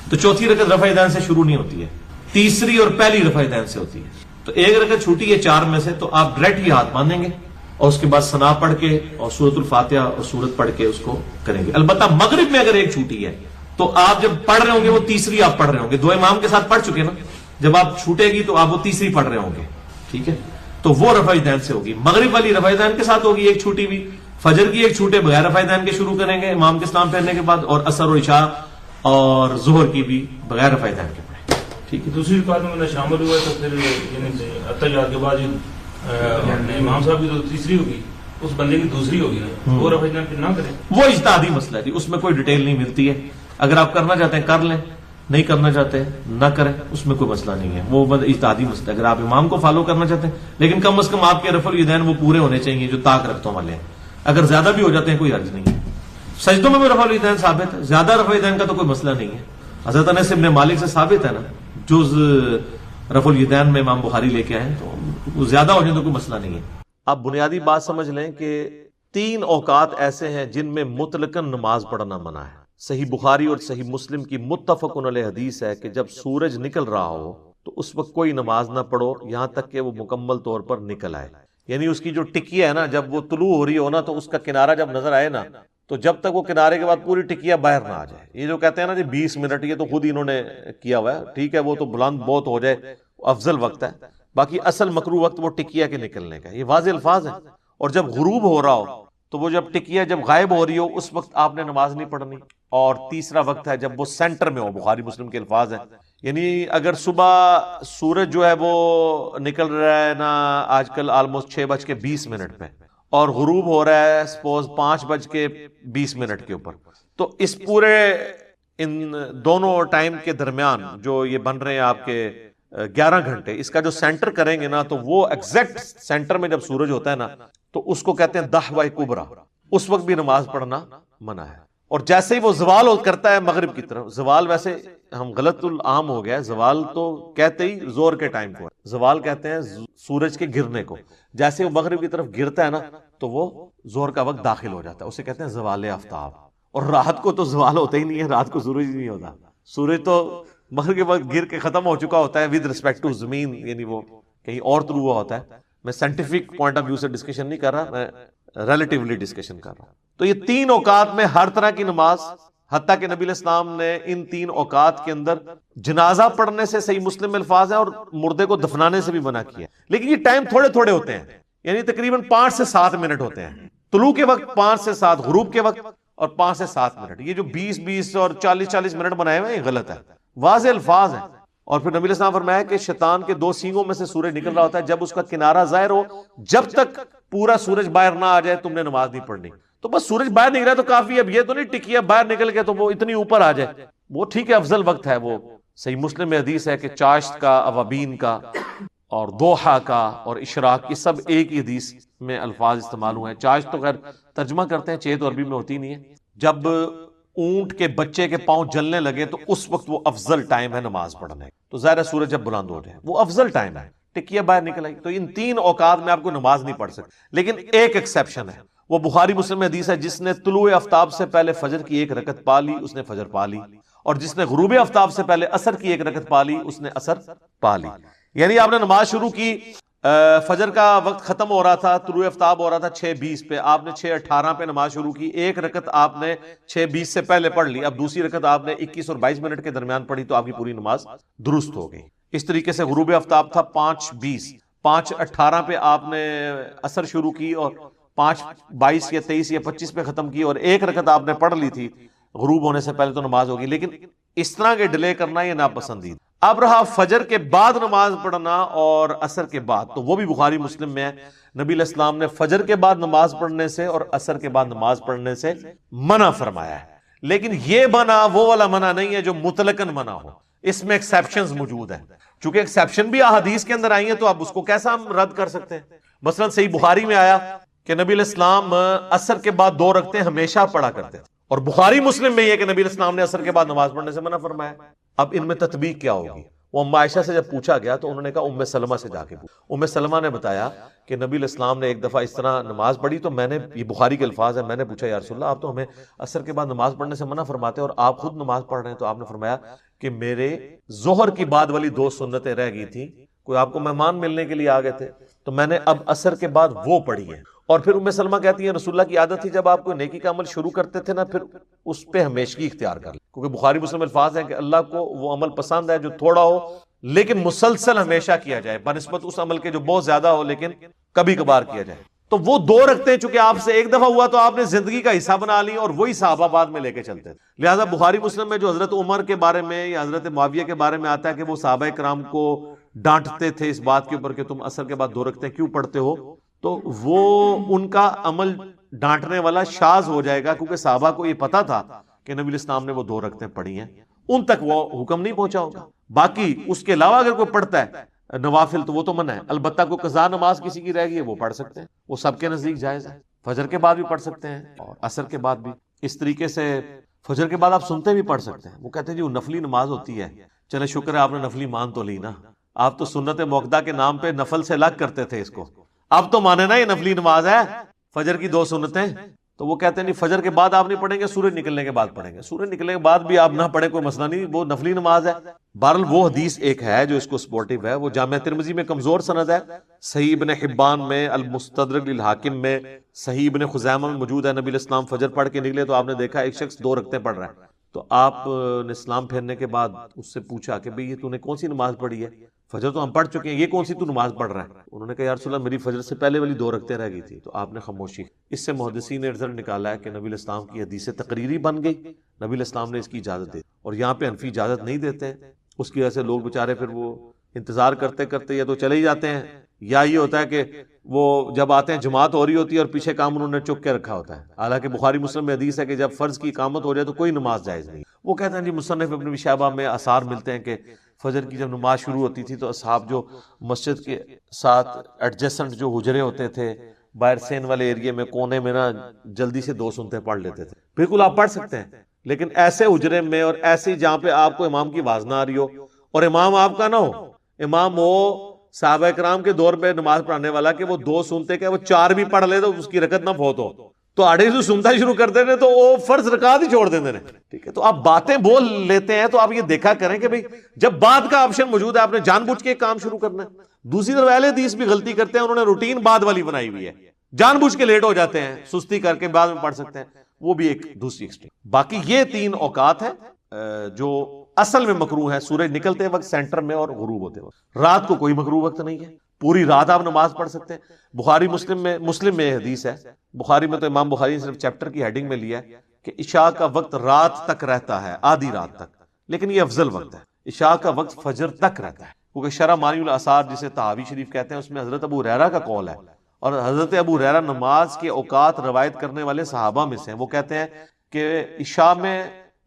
[SPEAKER 1] تو چوتھی رکعت رفع یدین سے شروع نہیں ہوتی ہے, تیسری اور پہلی رفع یدین سے ہوتی ہے. تو ایک رکعت چھوٹی ہے چار میں سے, تو آپ ڈائریکٹ ہی ہاتھ باندھیں گے اور اس کے بعد ثنا پڑھ کے اور سورۃ الفاتحہ اور سورت پڑھ کے اس کو کریں گے. البتہ مغرب میں اگر ایک چھوٹی ہے تو آپ جب پڑھ رہے ہوں گے وہ تیسری آپ پڑھ رہے ہوں گے, دو امام کے ساتھ پڑھ چکے نا, جب آپ چھوٹے گی تو آپ وہ تیسری پڑھ رہے ہوں گے, ٹھیک ہے, تو وہ رفع یدین سے ہوگی. مغرب والی رفع یدین کے ساتھ ہوگی ایک چھوٹی بھی, فجر کی ایک چھوٹے بغیر رفع یدین کے شروع کریں گے امام کے سلام پھیرنے کے بعد, اور عصر اور عشاء اور ظہر کی بھی بغیر رفع یدین کے پڑھیں, ٹھیک ہے.
[SPEAKER 5] دوسری رکعت میں شامل ہوا تو پھر یعنی اتحیات کے بعد امام صاحب کی تو تیسری ہوگی, اس بندے کی دوسری ہوگی نا, وہ رفع یدین پھر نہ کریں.
[SPEAKER 1] وہ اجتہادی مسئلہ ہے, اس میں کوئی ڈیٹیل نہیں ملتی ہے. اگر آپ کرنا چاہتے ہیں کر لیں, نہیں کرنا چاہتے نہ کریں, اس میں کوئی مسئلہ نہیں ہے, وہ اجتہادی مسئلہ ہے. اگر آپ امام کو فالو کرنا چاہتے ہیں, لیکن کم از کم آپ کے رفع الیدین وہ پورے ہونے چاہیے جو طاق رختوں والے ہیں. اگر زیادہ بھی ہو جاتے ہیں کوئی حرج نہیں ہے. سجدوں میں بھی رفع الیدین ثابت ہے, زیادہ رفع الیدین کا تو کوئی مسئلہ نہیں ہے. حضرت انس بن مالک سے ثابت ہے نا, جز رفع الیدین میں امام بخاری لے کے آئے, تو وہ زیادہ ہو جائے تو کوئی مسئلہ نہیں ہے. آپ بنیادی بات سمجھ لیں کہ 3 اوقات ایسے ہیں جن میں مطلقاً نماز پڑھنا منع ہے. صحیح بخاری اور صحیح مسلم کی متفق علیہ حدیث ہے کہ جب سورج نکل رہا ہو تو اس وقت کوئی نماز نہ پڑھو یہاں تک کہ وہ مکمل طور پر نکل آئے. یعنی اس کی جو ٹکیا ہے نا, جب وہ طلوع ہو رہی ہو نا, تو اس کا کنارہ جب نظر آئے نا, تو جب تک وہ کنارے کے بعد پوری ٹکیا باہر نہ آ جائے. یہ جو کہتے ہیں نا جی 20 منٹ, یہ تو خود انہوں نے کیا ہوا ہے, ٹھیک ہے, وہ تو بلند بہت ہو جائے افضل وقت ہے, باقی اصل مکروہ وقت وہ ٹکیا کے نکلنے کا. یہ واضح الفاظ ہیں. اور جب غروب ہو رہا ہو تو وہ جب ٹکیا جب غائب ہو رہی ہو اس وقت آپ نے نماز نہیں پڑھنی. اور تیسرا وقت ہے جب وہ سینٹر میں ہو, بخاری مسلم کے الفاظ ہیں. یعنی اگر صبح سورج جو ہے وہ نکل رہا ہے نا آج کل آلموسٹ 6:20 پہ, اور غروب ہو رہا ہے سپوز 5:20 کے اوپر, تو اس پورے ان دونوں ٹائم کے درمیان جو یہ بن رہے ہیں آپ کے 11 گھنٹے, اس کا جو سینٹر کریں گے نا, تو وہ ایگزیکٹ سینٹر میں جب سورج ہوتا ہے نا, تو اس کو کہتے ہیں دحوہ کبریٰ. اس وقت بھی نماز پڑھنا منع ہے. اور جیسے ہی وہ زوال کرتا ہے مغرب کی طرف, زوال ویسے ہم غلط العام ہو گیا, زوال تو کہتے ہی زور کے ٹائم کو ہے, زوال کہتے ہیں سورج کے گرنے کو. جیسے وہ مغرب کی طرف گرتا ہے نا تو وہ زور کا وقت داخل ہو جاتا ہے, اسے کہتے ہیں زوال آفتاب. اور رات کو تو زوال ہوتا ہی نہیں ہے, رات کو سورج ہی نہیں ہوتا. سورج تو مغرب کے وقت گر کے ختم ہو چکا ہوتا ہے ود ریسپیکٹ ٹو زمین, یعنی وہ کہیں اور طلوع ہوا ہوتا ہے. میں سائنٹیفک پوائنٹ آف ویو سے ڈسکشن نہیں کر رہا, میں ریلیٹیولی ڈسکشن کر رہا ہوں. تو یہ 3 اوقات میں ہر طرح کی نماز, حتیٰ کہ نبی علیہ السلام نے ان 3 اوقات کے اندر جنازہ پڑھنے سے صحیح مسلم میں الفاظ ہیں اور مردے کو دفنانے سے بھی منع کیا. لیکن یہ ٹائم تھوڑے تھوڑے ہوتے ہیں, یعنی تقریباً 5 سے 7 منٹ ہوتے ہیں. طلوع کے وقت 5 سے 7, غروب کے وقت اور 5 سے 7 منٹ. یہ جو 20 اور 40 منٹ بنائے ہوئے ہیں یہ غلط ہے, واضح الفاظ ہیں. اور پھر نبی علیہ السلام فرمایا کہ شیطان کے 2 سینگوں میں سے سورج نکل رہا ہوتا ہے, جب اس کا کنارہ ظاہر ہو, جب تک پورا سورج باہر نہ آ جائے تم نے نماز نہیں پڑھنی. تو بس سورج باہر نکلا تو کافی, اب یہ تو نہیں ٹکیا باہر نکل کے تو وہ اتنی اوپر آ جائے, وہ ٹھیک ہے افضل وقت ہے. وہ صحیح مسلم میں حدیث ہے کہ چاشت کا, اوابین کا اور دوحہ کا اور اشراق کی سب ایک ہی حدیث میں الفاظ استعمال ہوئے ہیں. چاشت تو خیر ترجمہ کرتے ہیں, 6 تو عربی میں ہوتی نہیں ہے. جب اونٹ کے بچے کے پاؤں جلنے لگے تو اس وقت وہ افضل ٹائم ہے نماز پڑھنے. تو ظاہر سورج جب بلند ہو جائے وہ افضل ٹائم ہے, ٹکیا باہر نکل آئی. تو ان 3 اوقات میں آپ کو نماز نہیں پڑھ سکتے. لیکن ایک ایکسیپشن ہے, وہ بخاری مسلم میں حدیث ہے, جس نے طلوع آفتاب سے پہلے فجر کی 1 رکعت پا لی اس نے فجر پا لی, اور جس نے غروب آفتاب سے پہلے عصر کی 1 رکعت پا لی اس نے عصر پا لی. یعنی آپ نے نماز شروع کی, فجر کا وقت ختم ہو رہا تھا, طلوع آفتاب ہو رہا تھا 6:20 پہ, آپ نے 6:18 پہ نماز شروع کی, 1 رکعت آپ نے 6:20 سے پہلے پڑھ لی, اب دوسری رکعت آپ نے 21 اور 22 منٹ کے درمیان پڑھی, تو آپ کی پوری نماز درست ہو گئی. اس طریقے سے غروب آفتاب تھا 5:20, 5:18 پہ آپ نے عصر شروع کی اور 5:22 یا 23 یا 25 پہ ختم کی, اور 1 رکعت آپ نے پڑھ لی تھی غروب ہونے سے پہلے, تو نماز ہوگی. لیکن اس طرح کے ڈیلے کرنا یہ ناپسندید.
[SPEAKER 2] اب رہا فجر کے بعد نماز پڑھنا اور عصر کے بعد، تو وہ بھی بخاری مسلم میں ہے، نبی علیہ السلام نے فجر کے بعد نماز پڑھنے سے اور عصر کے بعد نماز پڑھنے سے منع فرمایا ہے، لیکن یہ منع وہ والا منع نہیں ہے جو مطلقاً منع ہو، اس میں ایکسیپشنز موجود ہیں، چونکہ ایکسیپشن بھی احادیث کے اندر آئی ہیں تو اب اس کو کیسا ہم رد کر سکتے ہیں؟ مثلا صحیح بخاری میں آیا کہ نبی علیہ السلام عصر کے بعد 2 رکعتیں ہمیشہ پڑھا کرتے تھے، اور بخاری مسلم میں یہ کہ نبی علیہ السلام نے عصر کے بعد نماز پڑھنے سے منع فرمایا۔ اب ان میں تطبیق کیا ہوگی؟ وہ ام عائشہ سے جب پوچھا گیا تو انہوں نے کہا ام سلمہ سے جا کے پوچھا۔ ام سلمہ نے بتایا کہ نبی علیہ السلام نے ایک دفعہ اس طرح نماز پڑھی تو میں نے، یہ بخاری کے الفاظ ہیں، میں نے پوچھا یا رسول اللہ آپ تو ہمیں عصر کے بعد نماز پڑھنے سے منع فرماتے ہیں اور آپ خود نماز پڑھ رہے ہیں، تو آپ نے فرمایا کہ میرے ظہر کی بعد والی 2 سنتیں رہ گئی تھیں، کوئی آپ کو مہمان ملنے کے لیے آ گئے تھے تو میں نے اب عصر کے بعد وہ پڑھی ہے۔ اور پھر ام سلمہ کہتی ہیں رسول اللہ کی عادت تھی جب آپ کو نیکی کا عمل شروع کرتے تھے نا پھر اس پہ ہمیشگی اختیار کر لیں، کیونکہ بخاری مسلم الفاظ ہیں کہ اللہ کو وہ عمل پسند ہے جو تھوڑا ہو لیکن مسلسل ہمیشہ کیا جائے، بنسبت اس عمل کے جو بہت زیادہ ہو لیکن کبھی کبھار کیا جائے۔ تو وہ 2 رکھتے ہیں، چونکہ آپ سے ایک دفعہ ہوا تو آپ نے زندگی کا حصہ بنا لی اور وہی صحابہ بعد میں لے کے چلتے تھے۔ لہٰذا بخاری مسلم میں جو حضرت عمر کے بارے میں یا حضرت معاویہ کے بارے میں آتا ہے کہ وہ صحابہ کرام کو ڈانٹتے تھے اس بات کے اوپر کہ تم عصر کے بعد 2 رکعتیں کیوں پڑھتے ہو، تو وہ ان کا عمل ڈانٹنے والا شاذ ہو جائے گا، کیونکہ صحابہ کو یہ پتا تھا کہ نبی علیہ السلام نے وہ 2 رکعتیں پڑھی ہیں، ان تک وہ حکم نہیں پہنچا ہوگا۔ باقی اس کے علاوہ اگر کوئی پڑھتا ہے نوافل تو وہ تو منع ہے، البتہ کوئی قضا نماز کسی کی رہ گئی ہے وہ پڑھ سکتے ہیں، وہ سب کے نزدیک جائز ہے، فجر کے بعد بھی پڑھ سکتے ہیں اور عصر کے بعد بھی۔ اس طریقے سے فجر کے بعد آپ سنتے بھی پڑھ سکتے ہیں، وہ کہتے ہیں جی وہ نفلی نماز ہوتی ہے، چلے شکر ہے آپ نے نفلی مان تو لی نا، آپ تو سنت موقدہ کے نام پہ نفل سے الگ کرتے تھے اس کو، اب تو مانے نا یہ نفلی نماز ہے، فجر کی 2 سنتیں، تو وہ کہتے ہیں نہیں فجر کے بعد آپ نہیں پڑھیں گے، سورج نکلنے کے بعد پڑھیں گے، سورج نکلنے کے بعد بھی آپ نہ پڑھیں کوئی مسئلہ نہیں، وہ نفلی نماز ہے۔ بہرحال وہ حدیث ایک ہے جو اس کو سپورٹیو ہے، وہ جامعہ ترمذی میں کمزور سند ہے، صحیح ابن حبان میں، المستدرک للحاکم میں، صحیح ابن خزیمہ میں موجود ہے۔ نبی علیہ السلام فجر پڑھ کے نکلے تو آپ نے دیکھا ایک شخص 2 رکعتیں پڑھ رہا ہے، تو آپ نے اسلام پھیرنے کے بعد اس سے پوچھا کہ بھئی یہ تو نے کون سی نماز پڑھی ہے؟ فجر تو ہم پڑھ چکے ہیں، یہ کون سی تو نماز پڑھ رہا ہے؟ انہوں نے کہا یا رسول اللہ میری فجر سے پہلے والی 2 رکعتیں رہ گئی تھی، تو آپ نے خاموشی۔ اس سے محدثین نے رزلٹ نکالا ہے کہ نبی علیہ السلام کی حدیث تقریری بن گئی، نبی علیہ السلام نے اس کی اجازت دی، اور یہاں پہ حنفی اجازت نہیں دیتے ہیں، اس کی وجہ سے لوگ بےچارے پھر وہ انتظار کرتے کرتے یا تو چلے ہی جاتے ہیں، یا یہ ہوتا ہے کہ وہ جب آتے ہیں جماعت ہو رہی ہوتی ہے اور پیچھے کام انہوں نے چک کے رکھا ہوتا ہے، حالانکہ بخاری مسلم میں حدیث ہے کہ جب فرض کی اقامت ہو جائے تو کوئی نماز جائز نہیں۔ وہ کہتے ہیں جی مصنف ابن ابی شیبہ میں آثار ملتے ہیں کہ فجر کی جب نماز شروع ہوتی تھی تو اصحاب جو مسجد کے ساتھ ایڈجسنٹ جو حجرے ہوتے تھے باہر سین والے ایریے میں کونے میں نا جلدی سے 2 سنتیں پڑھ لیتے تھے۔ بالکل آپ پڑھ سکتے ہیں، لیکن ایسے حجرے میں اور ایسی جہاں پہ آپ کو امام کی آواز نہ آ رہی ہو اور امام آپ کا نہ ہو، امام ہو صحابہ کرام کے دور پہ نماز پڑھانے والا کہ وہ 2 سنتے کہ وہ 4 بھی پڑھ لے تو اس کی رکعت نہ فوت ہو، تو آڑے سے سنتا شروع کر دینے تو وہ فرض رکعت ہی چھوڑ دینے، ٹھیک ہے؟ تو آپ باتیں بول لیتے ہیں تو آپ یہ دیکھا کریں کہ بھئی جب بعد کا آپشن موجود ہے آپ نے جان بوجھ کے کام شروع کرنا ہے۔ دوسری طرف اہل حدیث بھی غلطی کرتے ہیں، انہوں نے روٹین بعد والی بنائی ہوئی ہے، جان بوجھ کے لیٹ ہو جاتے ہیں، سستی کر کے بعد میں پڑھ سکتے ہیں، وہ بھی ایک دوسری ایکسٹریم۔ باقی یہ 3 اوقات ہیں جو اصل میں مکروہ ہے، سورج نکلتے وقت، سینٹر میں اور غروب ہوتے وقت۔ رات کو کوئی مکروہ وقت نہیں ہے، پوری رات آپ نماز پڑھ سکتے ہیں۔ بخاری مسلم میں حدیث ہے، بخاری میں تو امام بخاری نے صرف چیپٹر کی ہیڈنگ میں لیا ہے کہ عشاء کا وقت رات تک رہتا ہے، آدھی رات تک، لیکن یہ افضل وقت ہے، عشاء کا وقت فجر تک رہتا ہے، کیونکہ شرح مانی الاثار جسے طحاوی شریف کہتے ہیں اس میں حضرت ابو ہریرہ کا قول ہے، اور حضرت ابو ہریرہ نماز کے اوقات روایت کرنے والے صحابہ میں سے ہیں۔ وہ کہتے ہیں کہ عشاء میں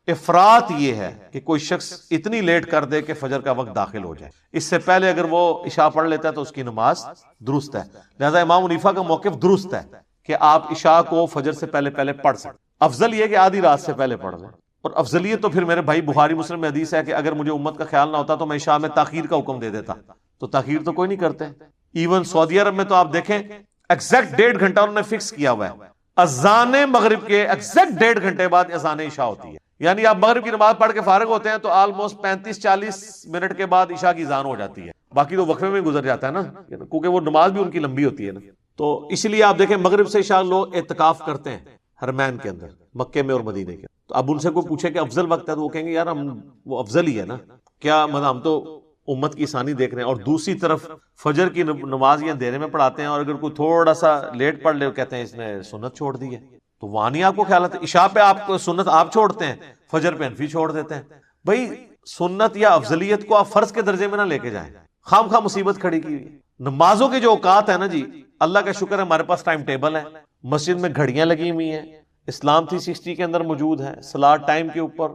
[SPEAKER 2] افراط یہ ہے کہ کوئی شخص اتنی لیٹ کر دے کہ فجر کا وقت داخل ہو جائے، اس سے پہلے اگر وہ عشاء پڑھ لیتا ہے تو اس کی نماز درست ہے۔ لہذا امام حنیفہ کا موقف درست ہے کہ آپ عشاء کو فجر سے پہلے پڑھ سکتے، افضل یہ کہ آدھی رات سے پہلے پڑھ لیں۔ اور افضلیت تو پھر میرے بھائی بخاری مسلم میں حدیث ہے کہ اگر مجھے امت کا خیال نہ ہوتا تو میں عشاء میں تاخیر کا حکم دے دیتا، تو تاخیر تو کوئی نہیں کرتے۔ ایون سعودی عرب میں تو آپ دیکھیں ایگزیکٹ 1.5 گھنٹہ انہوں نے فکس کیا ہوا ہے، اذان مغرب کے ایگزیکٹ 1.5 گھنٹے بعد اذان عشاء ہوتی ہے، یعنی آپ مغرب کی نماز پڑھ کے فارغ ہوتے ہیں تو آلموسٹ 35-40 منٹ کے بعد عشاء کی اذان ہو جاتی ہے، باقی تو وقفے میں گزر جاتا ہے نا، کیونکہ وہ نماز بھی ان کی لمبی ہوتی ہے نا۔ تو اس لیے آپ دیکھیں مغرب سے عشاء لوگ اعتکاف کرتے ہیں حرمین کے اندر، مکے میں اور مدینے کے، تو اب ان سے کوئی پوچھے کہ افضل وقت ہے تو وہ کہیں گے یار ہم وہ افضل ہی ہے نا، کیا مطلب ہم تو امت کی آسانی دیکھ رہے ہیں۔ اور دوسری طرف فجر کی نماز یہ اندھیرے میں پڑھاتے ہیں، اور اگر کوئی تھوڑا سا لیٹ پڑھ لے کہتے ہیں اس نے سنت چھوڑ دی ہے، تو وہاں نہیں آپ کو خیال آتا، عشاء پہ آپ سنت آپ چھوڑتے ہیں، فجر پہ حنفی چھوڑ دیتے ہیں۔ بھائی سنت یا افضلیت کو آپ فرض کے درجے میں نہ لے کے جائیں. خام خواہ مصیبت کھڑی کی ہوئی. نمازوں کے جو اوقات ہیں نا جی، اللہ کا شکر ہے ہمارے پاس ٹائم ٹیبل ہے، مسجد میں گھڑیاں لگی ہوئی ہیں، اسلام 360 کے اندر موجود ہے، صلاۃ ٹائم کے اوپر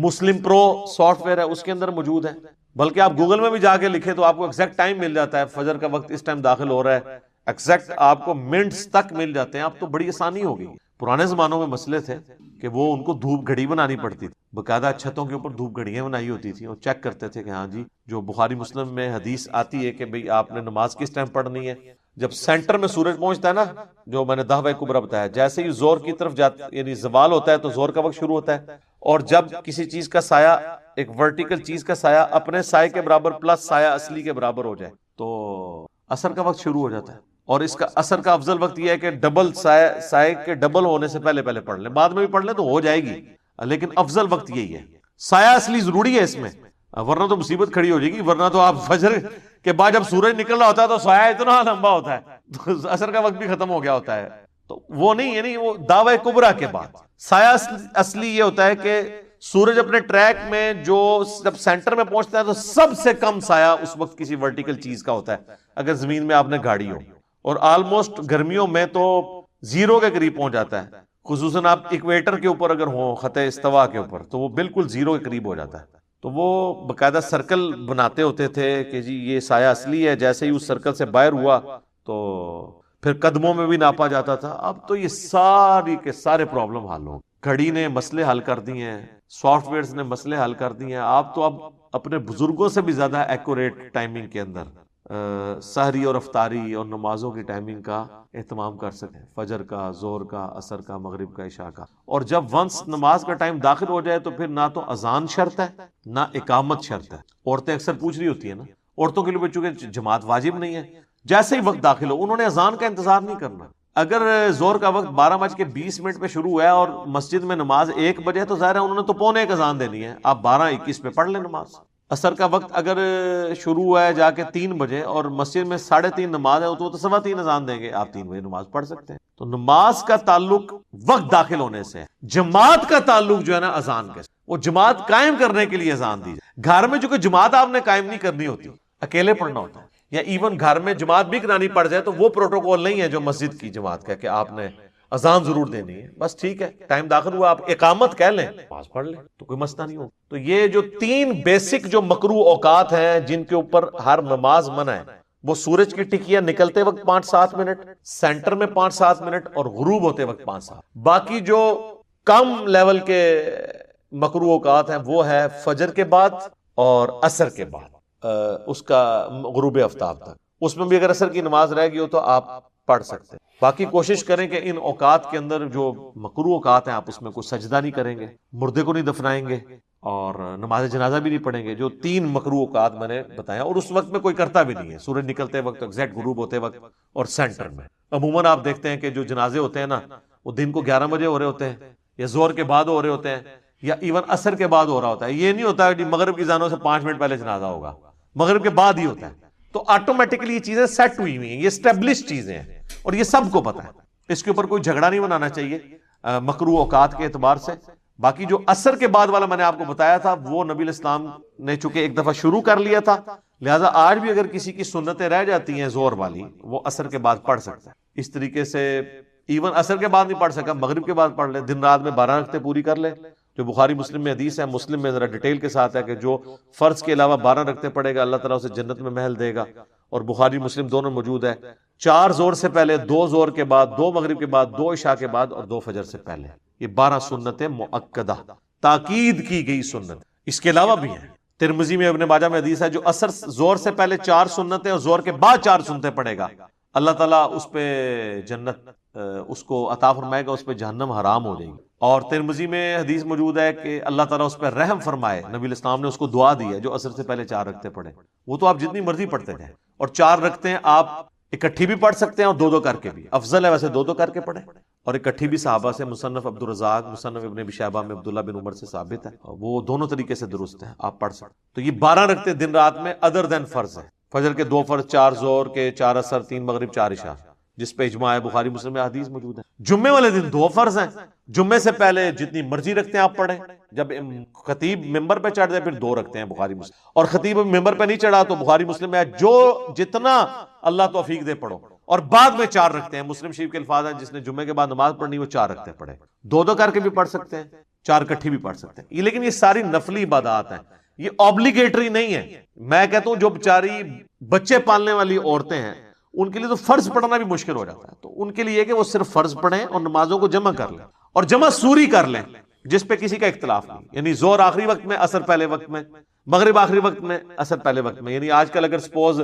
[SPEAKER 2] مسلم پرو سافٹ ویئر ہے اس کے اندر موجود ہے. بلکہ آپ گوگل میں بھی جا کے لکھیں تو آپ کو ایگزیکٹ ٹائم مل جاتا ہے، فجر کا وقت اس ٹائم داخل ہو رہا ہے، ایگزیکٹ آپ کو منٹس تک مل جاتے ہیں. اب تو بڑی آسانی ہو گئی. پرانے زمانوں میں مسئلے تھے کہ وہ ان کو دھوپ گھڑی بنانی پڑتی تھی، باقاعدہ چھتوں کے اوپر دھوپ گھڑیاں بنائی ہوتی تھیں اور چیک کرتے تھے کہ ہاں جی جو بخاری مسلم میں حدیث آتی ہے کہ بھئی آپ نے نماز کس ٹائم پڑھنی ہے. جب سینٹر میں سورج پہنچتا ہے نا، جو میں نے دعوی کبریٰ بتایا، جیسے ہی زور کی طرف جاتا یعنی زوال ہوتا ہے تو زور کا وقت شروع ہوتا ہے، اور جب کسی چیز کا سایہ، ایک ورٹیکل چیز کا سایہ اپنے سائے کے برابر پلس سایہ اصلی کے برابر ہو جائے تو عصر کا وقت شروع ہو جاتا ہے. اور اس کا عصر کا افضل وقت یہ ہے کہ ڈبل سائے کے ڈبل ہونے سے پہلے پڑھ لیں، بعد میں بھی پڑھ لیں تو ہو جائے گی، لیکن افضل وقت یہی ہے. سایہ اصلی ضروری ہے اس میں، ورنہ تو مصیبت کھڑی ہو جائے گی. ورنہ تو آپ فجر کے بعد جب سورج نکل رہا ہوتا ہے تو سایہ اتنا لمبا ہوتا ہے تو عصر کا وقت بھی ختم ہو گیا ہوتا ہے. تو وہ نہیں، یعنی وہ دعوی کبریٰ کے بعد سایہ اصلی یہ ہوتا ہے کہ سورج اپنے ٹریک میں جو جب سینٹر میں پہنچتا ہے تو سب سے کم سایہ اس وقت کسی ورٹیکل چیز کا ہوتا ہے اگر زمین میں آپ نے گاڑی ہو، اور آلموسٹ گرمیوں میں تو زیرو کے قریب پہنچ جاتا ہے، خصوصاً آپ ایکویٹر کے اوپر اگر ہوں، خط استوا کے اوپر، تو وہ بالکل زیرو کے قریب ہو جاتا ہے. تو وہ باقاعدہ سرکل بناتے ہوتے تھے کہ جی یہ سایہ اصلی ہے، جیسے ہی اس سرکل سے باہر ہوا تو پھر قدموں میں بھی ناپا جاتا تھا. اب تو یہ ساری کے سارے پرابلم حل ہوں، گھڑی نے مسئلے حل کر دی ہیں، سافٹ ویئرز نے مسئلے حل کر دی ہیں. آپ تو اب اپنے بزرگوں سے بھی زیادہ ایکوریٹ ٹائمنگ کے اندر سحری اور افطاری اور نمازوں کی ٹائمنگ کا اہتمام کر سکیں، فجر کا، ظہر کا، عصر کا، مغرب کا، عشاء کا. اور جب ونس نماز کا ٹائم داخل ہو جائے تو پھر نہ تو اذان شرط ہے نہ اقامت شرط ہے. عورتیں اکثر پوچھ رہی ہوتی ہیں نا، عورتوں کے لیے چونکہ جماعت واجب نہیں ہے، جیسے ہی وقت داخل ہو انہوں نے اذان کا انتظار نہیں کرنا. اگر ظہر کا وقت 12:20 پہ شروع ہوا ہے اور مسجد میں نماز 1 بجے تو ظاہر ہے انہوں نے تو پونے 1 اذان دینی ہے، آپ 12:21 پہ پڑھ لیں نماز. عصر کا وقت اگر شروع ہوا ہے جا کے 3 بجے اور مسجد میں 3:30 نماز ہے تو 3:15 اذان دیں گے، آپ 3 بجے نماز پڑھ سکتے ہیں. تو نماز کا تعلق وقت داخل ہونے سے ہے. جماعت کا تعلق جو ہے نا اذان کے، وہ جماعت قائم کرنے کے لیے اذان دی جائے. گھر میں چونکہ جماعت آپ نے قائم نہیں کرنی ہوتی، اکیلے پڑھنا ہوتا ہے، یا ایون گھر میں جماعت بھی کرانی پڑ جائے تو وہ پروٹوکول نہیں ہے جو مسجد کی جماعت کا کہ آپ نے اذان ضرور دینی ہے. بس ٹھیک ہے، ٹائم داخل ہوا آپ اقامت کہہ لیں، نماز پڑھ لیں تو کوئی مسئلہ نہیں ہوگا. تو یہ جو 3 بیسک جو مکروہ اوقات ہیں جن کے اوپر ہر نماز منع ہے، وہ سورج کی ٹکیاں نکلتے وقت 5-7 منٹ، سینٹر میں 5-7 منٹ، اور غروب ہوتے وقت 5-7. باقی جو کم لیول کے مکروہ اوقات ہیں وہ ہے فجر کے بعد اور عصر کے بعد اس کا غروب آفتاب تک. اس میں بھی اگر عصر کی نماز رہ گئی ہو تو آپ پڑھ سکتے ہیں. باقی کوشش کریں کہ ان اوقات کے اندر جو مکروہ اوقات ہیں آپ اس میں کوئی سجدہ نہیں کریں گے، مردے کو نہیں دفنائیں گے، اور نماز جنازہ بھی نہیں پڑھیں گے. جو 3 مکروہ اوقات میں نے بتایا، اور اس وقت میں کوئی کرتا بھی نہیں ہے، سورج نکلتے وقت، ایگزیکٹ غروب ہوتے وقت، اور سینٹر میں. عموماً آپ دیکھتے ہیں کہ جو جنازے ہوتے ہیں نا وہ دن کو 11 بجے ہو رہے ہوتے ہیں، یا زہر کے بعد ہو رہے ہوتے ہیں، یا ایون عصر کے بعد ہو رہا ہوتا ہے. یہ نہیں ہوتا کہ مغرب کی اذانوں سے 5 منٹ پہلے جنازہ ہوگا، مغرب کے بعد ہی ہوتا ہے. تو آٹومیٹکلی یہ چیزیں سیٹ ہوئی ہوئی ہیں، یہ اسٹیبلش چیزیں ہیں اور یہ سب کو پتہ ہے. اس کے اوپر کوئی جھگڑا نہیں بنانا چاہیے مکروہ اوقات کے اعتبار سے. باقی جو عصر کے بعد والا میں نے آپ کو بتایا تھا، وہ نبی الاسلام نے چونکہ ایک دفعہ شروع کر لیا تھا، لہٰذا آج بھی اگر کسی کی سنتیں رہ جاتی ہیں زور والی، وہ عصر کے بعد پڑھ سکتا ہے. اس طریقے سے ایون عصر کے بعد نہیں پڑھ سکا، مغرب کے بعد پڑھ لے، دن رات میں 12 رکعتیں پوری کر لے. جو بخاری مسلم میں حدیث ہے، مسلم میں ذرا ڈیٹیل کے ساتھ ہے کہ جو فرض کے علاوہ 12 رکعتیں پڑھے گا اللہ تعالیٰ اسے جنت میں محل دے گا. اور بخاری مسلم دونوں موجود ہے. 4 زور سے پہلے، 2 زور کے بعد، 2 مغرب کے بعد، 2 عشاء کے بعد، اور 2 فجر سے پہلے. یہ 12 سنتیں مؤکدہ، تاکید کی گئی سنت. اس کے علاوہ بھی ہیں. ترمذی میں، ابن ماجہ میں حدیث ہے جو عصر زور سے پہلے 4 سنتیں اور زور کے بعد 4 سنتیں پڑھے گا، اللہ تعالیٰ اس پہ جنت اس کو عطا فرمائے گا، اس پہ جہنم حرام ہو جائے گی. اور ترمذی میں حدیث موجود ہے کہ اللہ تعالیٰ اس پہ رحم فرمائے. نبی الاسلام نے اس کو دعا دی ہے جو عصر سے پہلے 4 رکعتیں پڑھے. وہ تو آپ جتنی مرضی پڑھتے جائیں، اور 4 رکعتیں آپ اکٹھی بھی پڑھ سکتے ہیں اور 2 کر کے بھی. افضل ہے ویسے 2 کر کے پڑھیں، اور اکٹھی بھی صحابہ سے، مصنف عبدالرزاق، مصنف ابن ابی شیبہ میں عبداللہ بن عمر سے ثابت ہے، وہ دونوں طریقے سے درست ہیں، آپ پڑھ سکتے. تو یہ 12 رکعتیں دن رات میں ادر دین فرض ہے. فجر کے 2 فرض، 4 زور کے، 4 عصر، 3 مغرب، 4 عشاء. جس پہ اجماع ہے، بخاری مسلم میں حدیث موجود ہے۔ جمعے والے دن 2 فرض ہیں، جمعے سے پہلے جتنی مرضی رکھتے ہیں آپ پڑھیں، جب خطیب ممبر پہ چڑھ جائے پھر 2 رکھتے ہیں بخاری مسلم، اور خطیب ممبر پہ نہیں چڑھا تو بخاری مسلم میں جو جتنا اللہ توفیق دے پڑھو، اور بعد میں 4 رکھتے ہیں۔ مسلم شریف کے الفاظ ہیں جس نے جمعے کے بعد نماز پڑھنی وہ 4 رکھتے ہیں پڑھے، 2 کر کے بھی پڑھ سکتے ہیں، 4 کٹھی بھی پڑھ سکتے ہیں، لیکن یہ ساری نفلی عبادات ہیں، یہ اوبلیگیٹری نہیں ہے۔ میں کہتا ہوں جو بیچاری بچے پالنے والی عورتیں ہیں ان کے لیے تو فرض پڑھنا بھی مشکل ہو جاتا ہے، تو ان کے لیے کہ وہ صرف فرض پڑھیں اور نمازوں کو جمع کر لیں، اور جمع سوری کر لیں جس پہ کسی کا اختلاف نہیں، یعنی ظہر آخری وقت میں، عصر پہلے وقت میں، مغرب آخری وقت میں، عصر پہلے وقت میں۔ یعنی آج کل اگر سپوز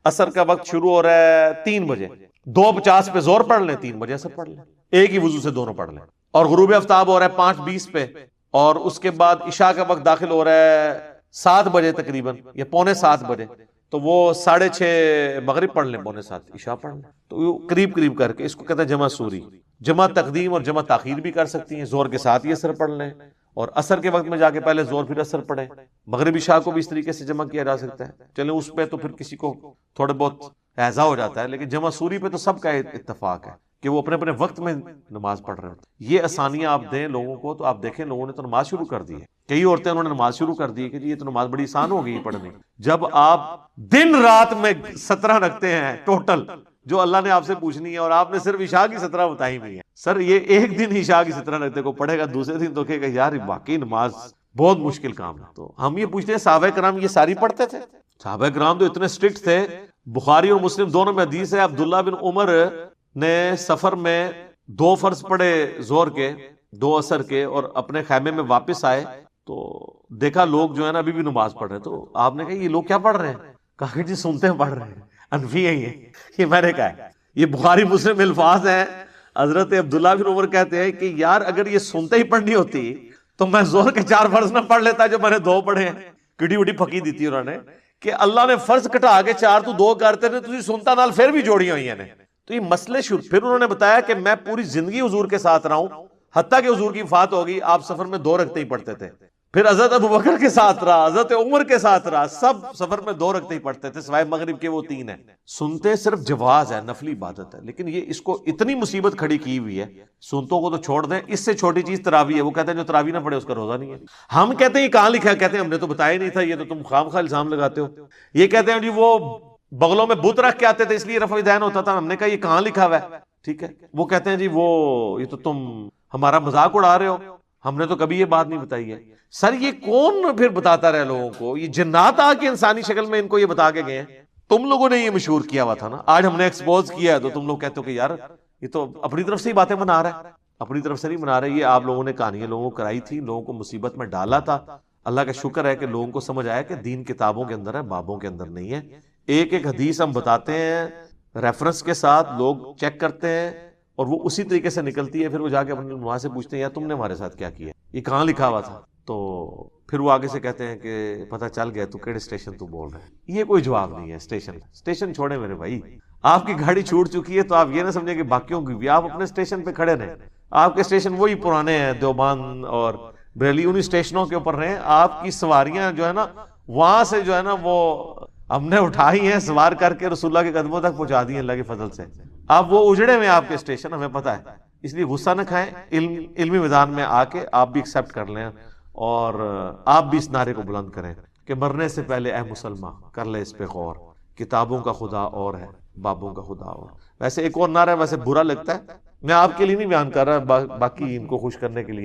[SPEAKER 2] عصر کا وقت شروع ہو رہا ہے 3 بجے، 2:50 پہ ظہر پڑھ لیں، 3 بجے عصر پڑھ لیں، ایک ہی وضو سے دونوں پڑھ لیں، اور غروب آفتاب ہو رہا ہے 5:20 پہ، اور اس کے بعد عشاء کا وقت داخل ہو رہا ہے 7 بجے تقریباً یا 6:45 بجے، تو وہ 6:30 مغرب پڑھ لیں، 6:45 عشاء پڑھ لیں، تو قریب قریب کر کے اس کو کہتے ہیں جمع سوری۔ جمع تقدیم اور جمع تاخیر بھی کر سکتی ہیں، ظہر کے ساتھ ہی عصر پڑھ لیں، اور عصر کے وقت میں جا کے پہلے ظہر پھر عصر پڑھیں، مغرب عشاء کو بھی اس طریقے سے جمع کیا جا سکتا ہے۔ چلیں اس پہ تو پھر کسی کو تھوڑے بہت ایزا ہو جاتا ہے، لیکن جمع سوری پہ تو سب کا اتفاق ہے کہ وہ اپنے اپنے وقت میں نماز پڑھ رہے ہوتے ہیں۔ یہ آسانیاں آپ دیں لوگوں کو تو آپ دیکھیں لوگوں نے تو نماز شروع کر دی ہے، کئی عورتیں انہوں نے نماز شروع کر دی ہے کہ یہ تو نماز بڑی آسان ہو گئی پڑھنی۔ جب آپ دن رات میں 17 رکھتے ہیں ٹوٹل جو اللہ نے آپ سے پوچھنی ہے، اور آپ نے صرف عشاء کی 17 بتائی ہوئی ہیں، سر یہ ایک دن عشاء کی 17 رکھتے کو پڑھے گا، دوسرے دن تو کہے گا یار واقعی نماز بہت مشکل کام ہے۔ تو ہم یہ پوچھتے ہیں صحابہ کرام یہ ساری پڑھتے تھے؟ صحابہ کرام تو اتنے سٹرکٹ تھے، بخاری اور مسلم دونوں میں حدیث ہے، عبداللہ بن عمر نے سفر میں 2 فرض پڑھے ظہر کے، 2 عصر کے، اور اپنے خیمے میں واپس آئے تو دیکھا لوگ جو ہے نا ابھی بھی نماز پڑھ رہے ہیں، تو آپ نے کہا یہ لوگ کیا پڑھ رہے ہیں؟ کہا کہ جی سنتے ہیں پڑھ رہے ہیں، انفی ہے یہ میں نے کہا ہے، یہ بخاری مسلم الفاظ ہیں۔ حضرت عبداللہ بن عمر کہتے ہیں کہ یار اگر یہ سنتے ہی پڑھنی ہوتی تو میں ظہر کے 4 فرض نہ پڑھ لیتا جو میں نے 2 پڑھے ہیں۔ کٹی وٹی پھکی دی تھی انہوں نے کہ اللہ نے فرض کٹا کے 4 تو 2 کرتے نے، تجھے سنتا نال پھر بھی جوڑی ہوئی ہیں۔ تو یہ مسئلے شروع، پھر انہوں نے بتایا کہ میں پوری زندگی حضور کے ساتھ رہا ہوں، حتیٰ کہ حضور کی وفات ہوگی آپ سفر میں 2 رکعتیں ہی پڑھتے تھے، پھر حضرت ابوبکر کے ساتھ رہا، حضرت عمر کے ساتھ رہا، سب سفر میں 2 رکعتیں ہی پڑھتے تھے، سوائے مغرب کے وہ 3 ہیں۔ سنتے صرف جواز ہے، نفلی عبادت ہے، لیکن یہ اس کو اتنی مصیبت کھڑی کی ہوئی ہے، سنتوں کو تو چھوڑ دیں، اس سے چھوٹی چیز تراویح ہے، وہ کہتے ہیں جو تراویح نہ پڑھے اس کا روزہ نہیں ہے۔ ہم کہتے ہیں یہ کہاں لکھا ہے؟ کہتے ہیں ہم نے تو بتایا نہیں تھا، یہ تو تم خامخواہ الزام لگاتے ہو۔ یہ کہتے ہیں جی وہ بغلوں میں بت رکھ کے آتے تھے اس لیے رفع دین ہوتا تھا، ہم نے کہا یہ کہاں لکھا ہوا ہے؟ ٹھیک ہے، وہ کہتے ہیں جی وہ یہ تو تم ہمارا مذاق اڑا رہے ہو، ہم نے تو کبھی یہ بات نہیں بتائی ہے۔ سر یہ کون پھر بتاتا رہے لوگوں کو؟ یہ جنات آ کے انسانی شکل میں ان کو یہ بتا کے گئے ہیں، تم لوگوں نے یہ مشہور کیا ہوا تھا نا، آج ہم نے ایکسپوز کیا ہے تو تم لوگ کہتے ہو کہ یار یہ تو اپنی طرف سے ہی باتیں بنا رہا ہے، اپنی طرف سے نہیں بنا رہے، یہ آپ لوگوں نے کہانیاں لوگوں کو کرائی تھی، لوگوں کو مصیبت میں ڈالا تھا۔ اللہ کا شکر ہے کہ لوگوں کو سمجھ آیا کہ دین کتابوں کے اندر ہے، بابوں کے اندر نہیں ہے۔ ایک ایک حدیث ہم بتاتے ہیں ریفرنس کے ساتھ، لوگ چیک کرتے ہیں اور وہ اسی طریقے سے نکلتی ہے، پھر وہ جا کے اپنے وہاں سے پوچھتے ہیں یار تم نے ہمارے ساتھ کیا کیا، یہ کہاں لکھا ہوا تھا؟ تو پھر وہ آگے سے کہتے ہیں کہ پتہ چل گیا تو کیڑے اسٹیشن تو بول رہے ہیں۔ یہ کوئی جواب نہیں ہے، اسٹیشن چھوڑیں میرے بھائی، آپ کی گاڑی چھوٹ چکی ہے تو آپ یہ نہ سمجھیں کہ باقیوں کی بھی، آپ اپنے اسٹیشن پہ کھڑے رہیں، آپ کے اسٹیشن وہی پرانے ہیں، دیوبند اور بریلی انہی اسٹیشنوں کے اوپر رہیں، آپ کی سواریاں جو ہے نا وہاں سے جو ہے نا وہ ہم نے اٹھائی ہیں، سوار کر کے رسول اللہ کے قدموں تک پہنچا دی ہیں اللہ کے فضل سے، آپ وہ اجڑے ہوئے آپ کے اسٹیشن، ہمیں پتہ ہے، اس لیے غصہ نہ کھائیں، علمی میدان میں آ کے آپ بھی ایکسیپٹ کر لیں اور آپ بھی اس نعرے کو بلند کریں کہ مرنے سے پہلے اے مسلمان کر لے اس پہ غور، کتابوں کا خدا اور ہے، بابوں کا خدا اور۔ ویسے ایک اور نعرہ ہے، ویسے برا لگتا ہے، میں آپ کے لیے نہیں بیان کر رہا، باقی ان کو خوش کرنے کے لیے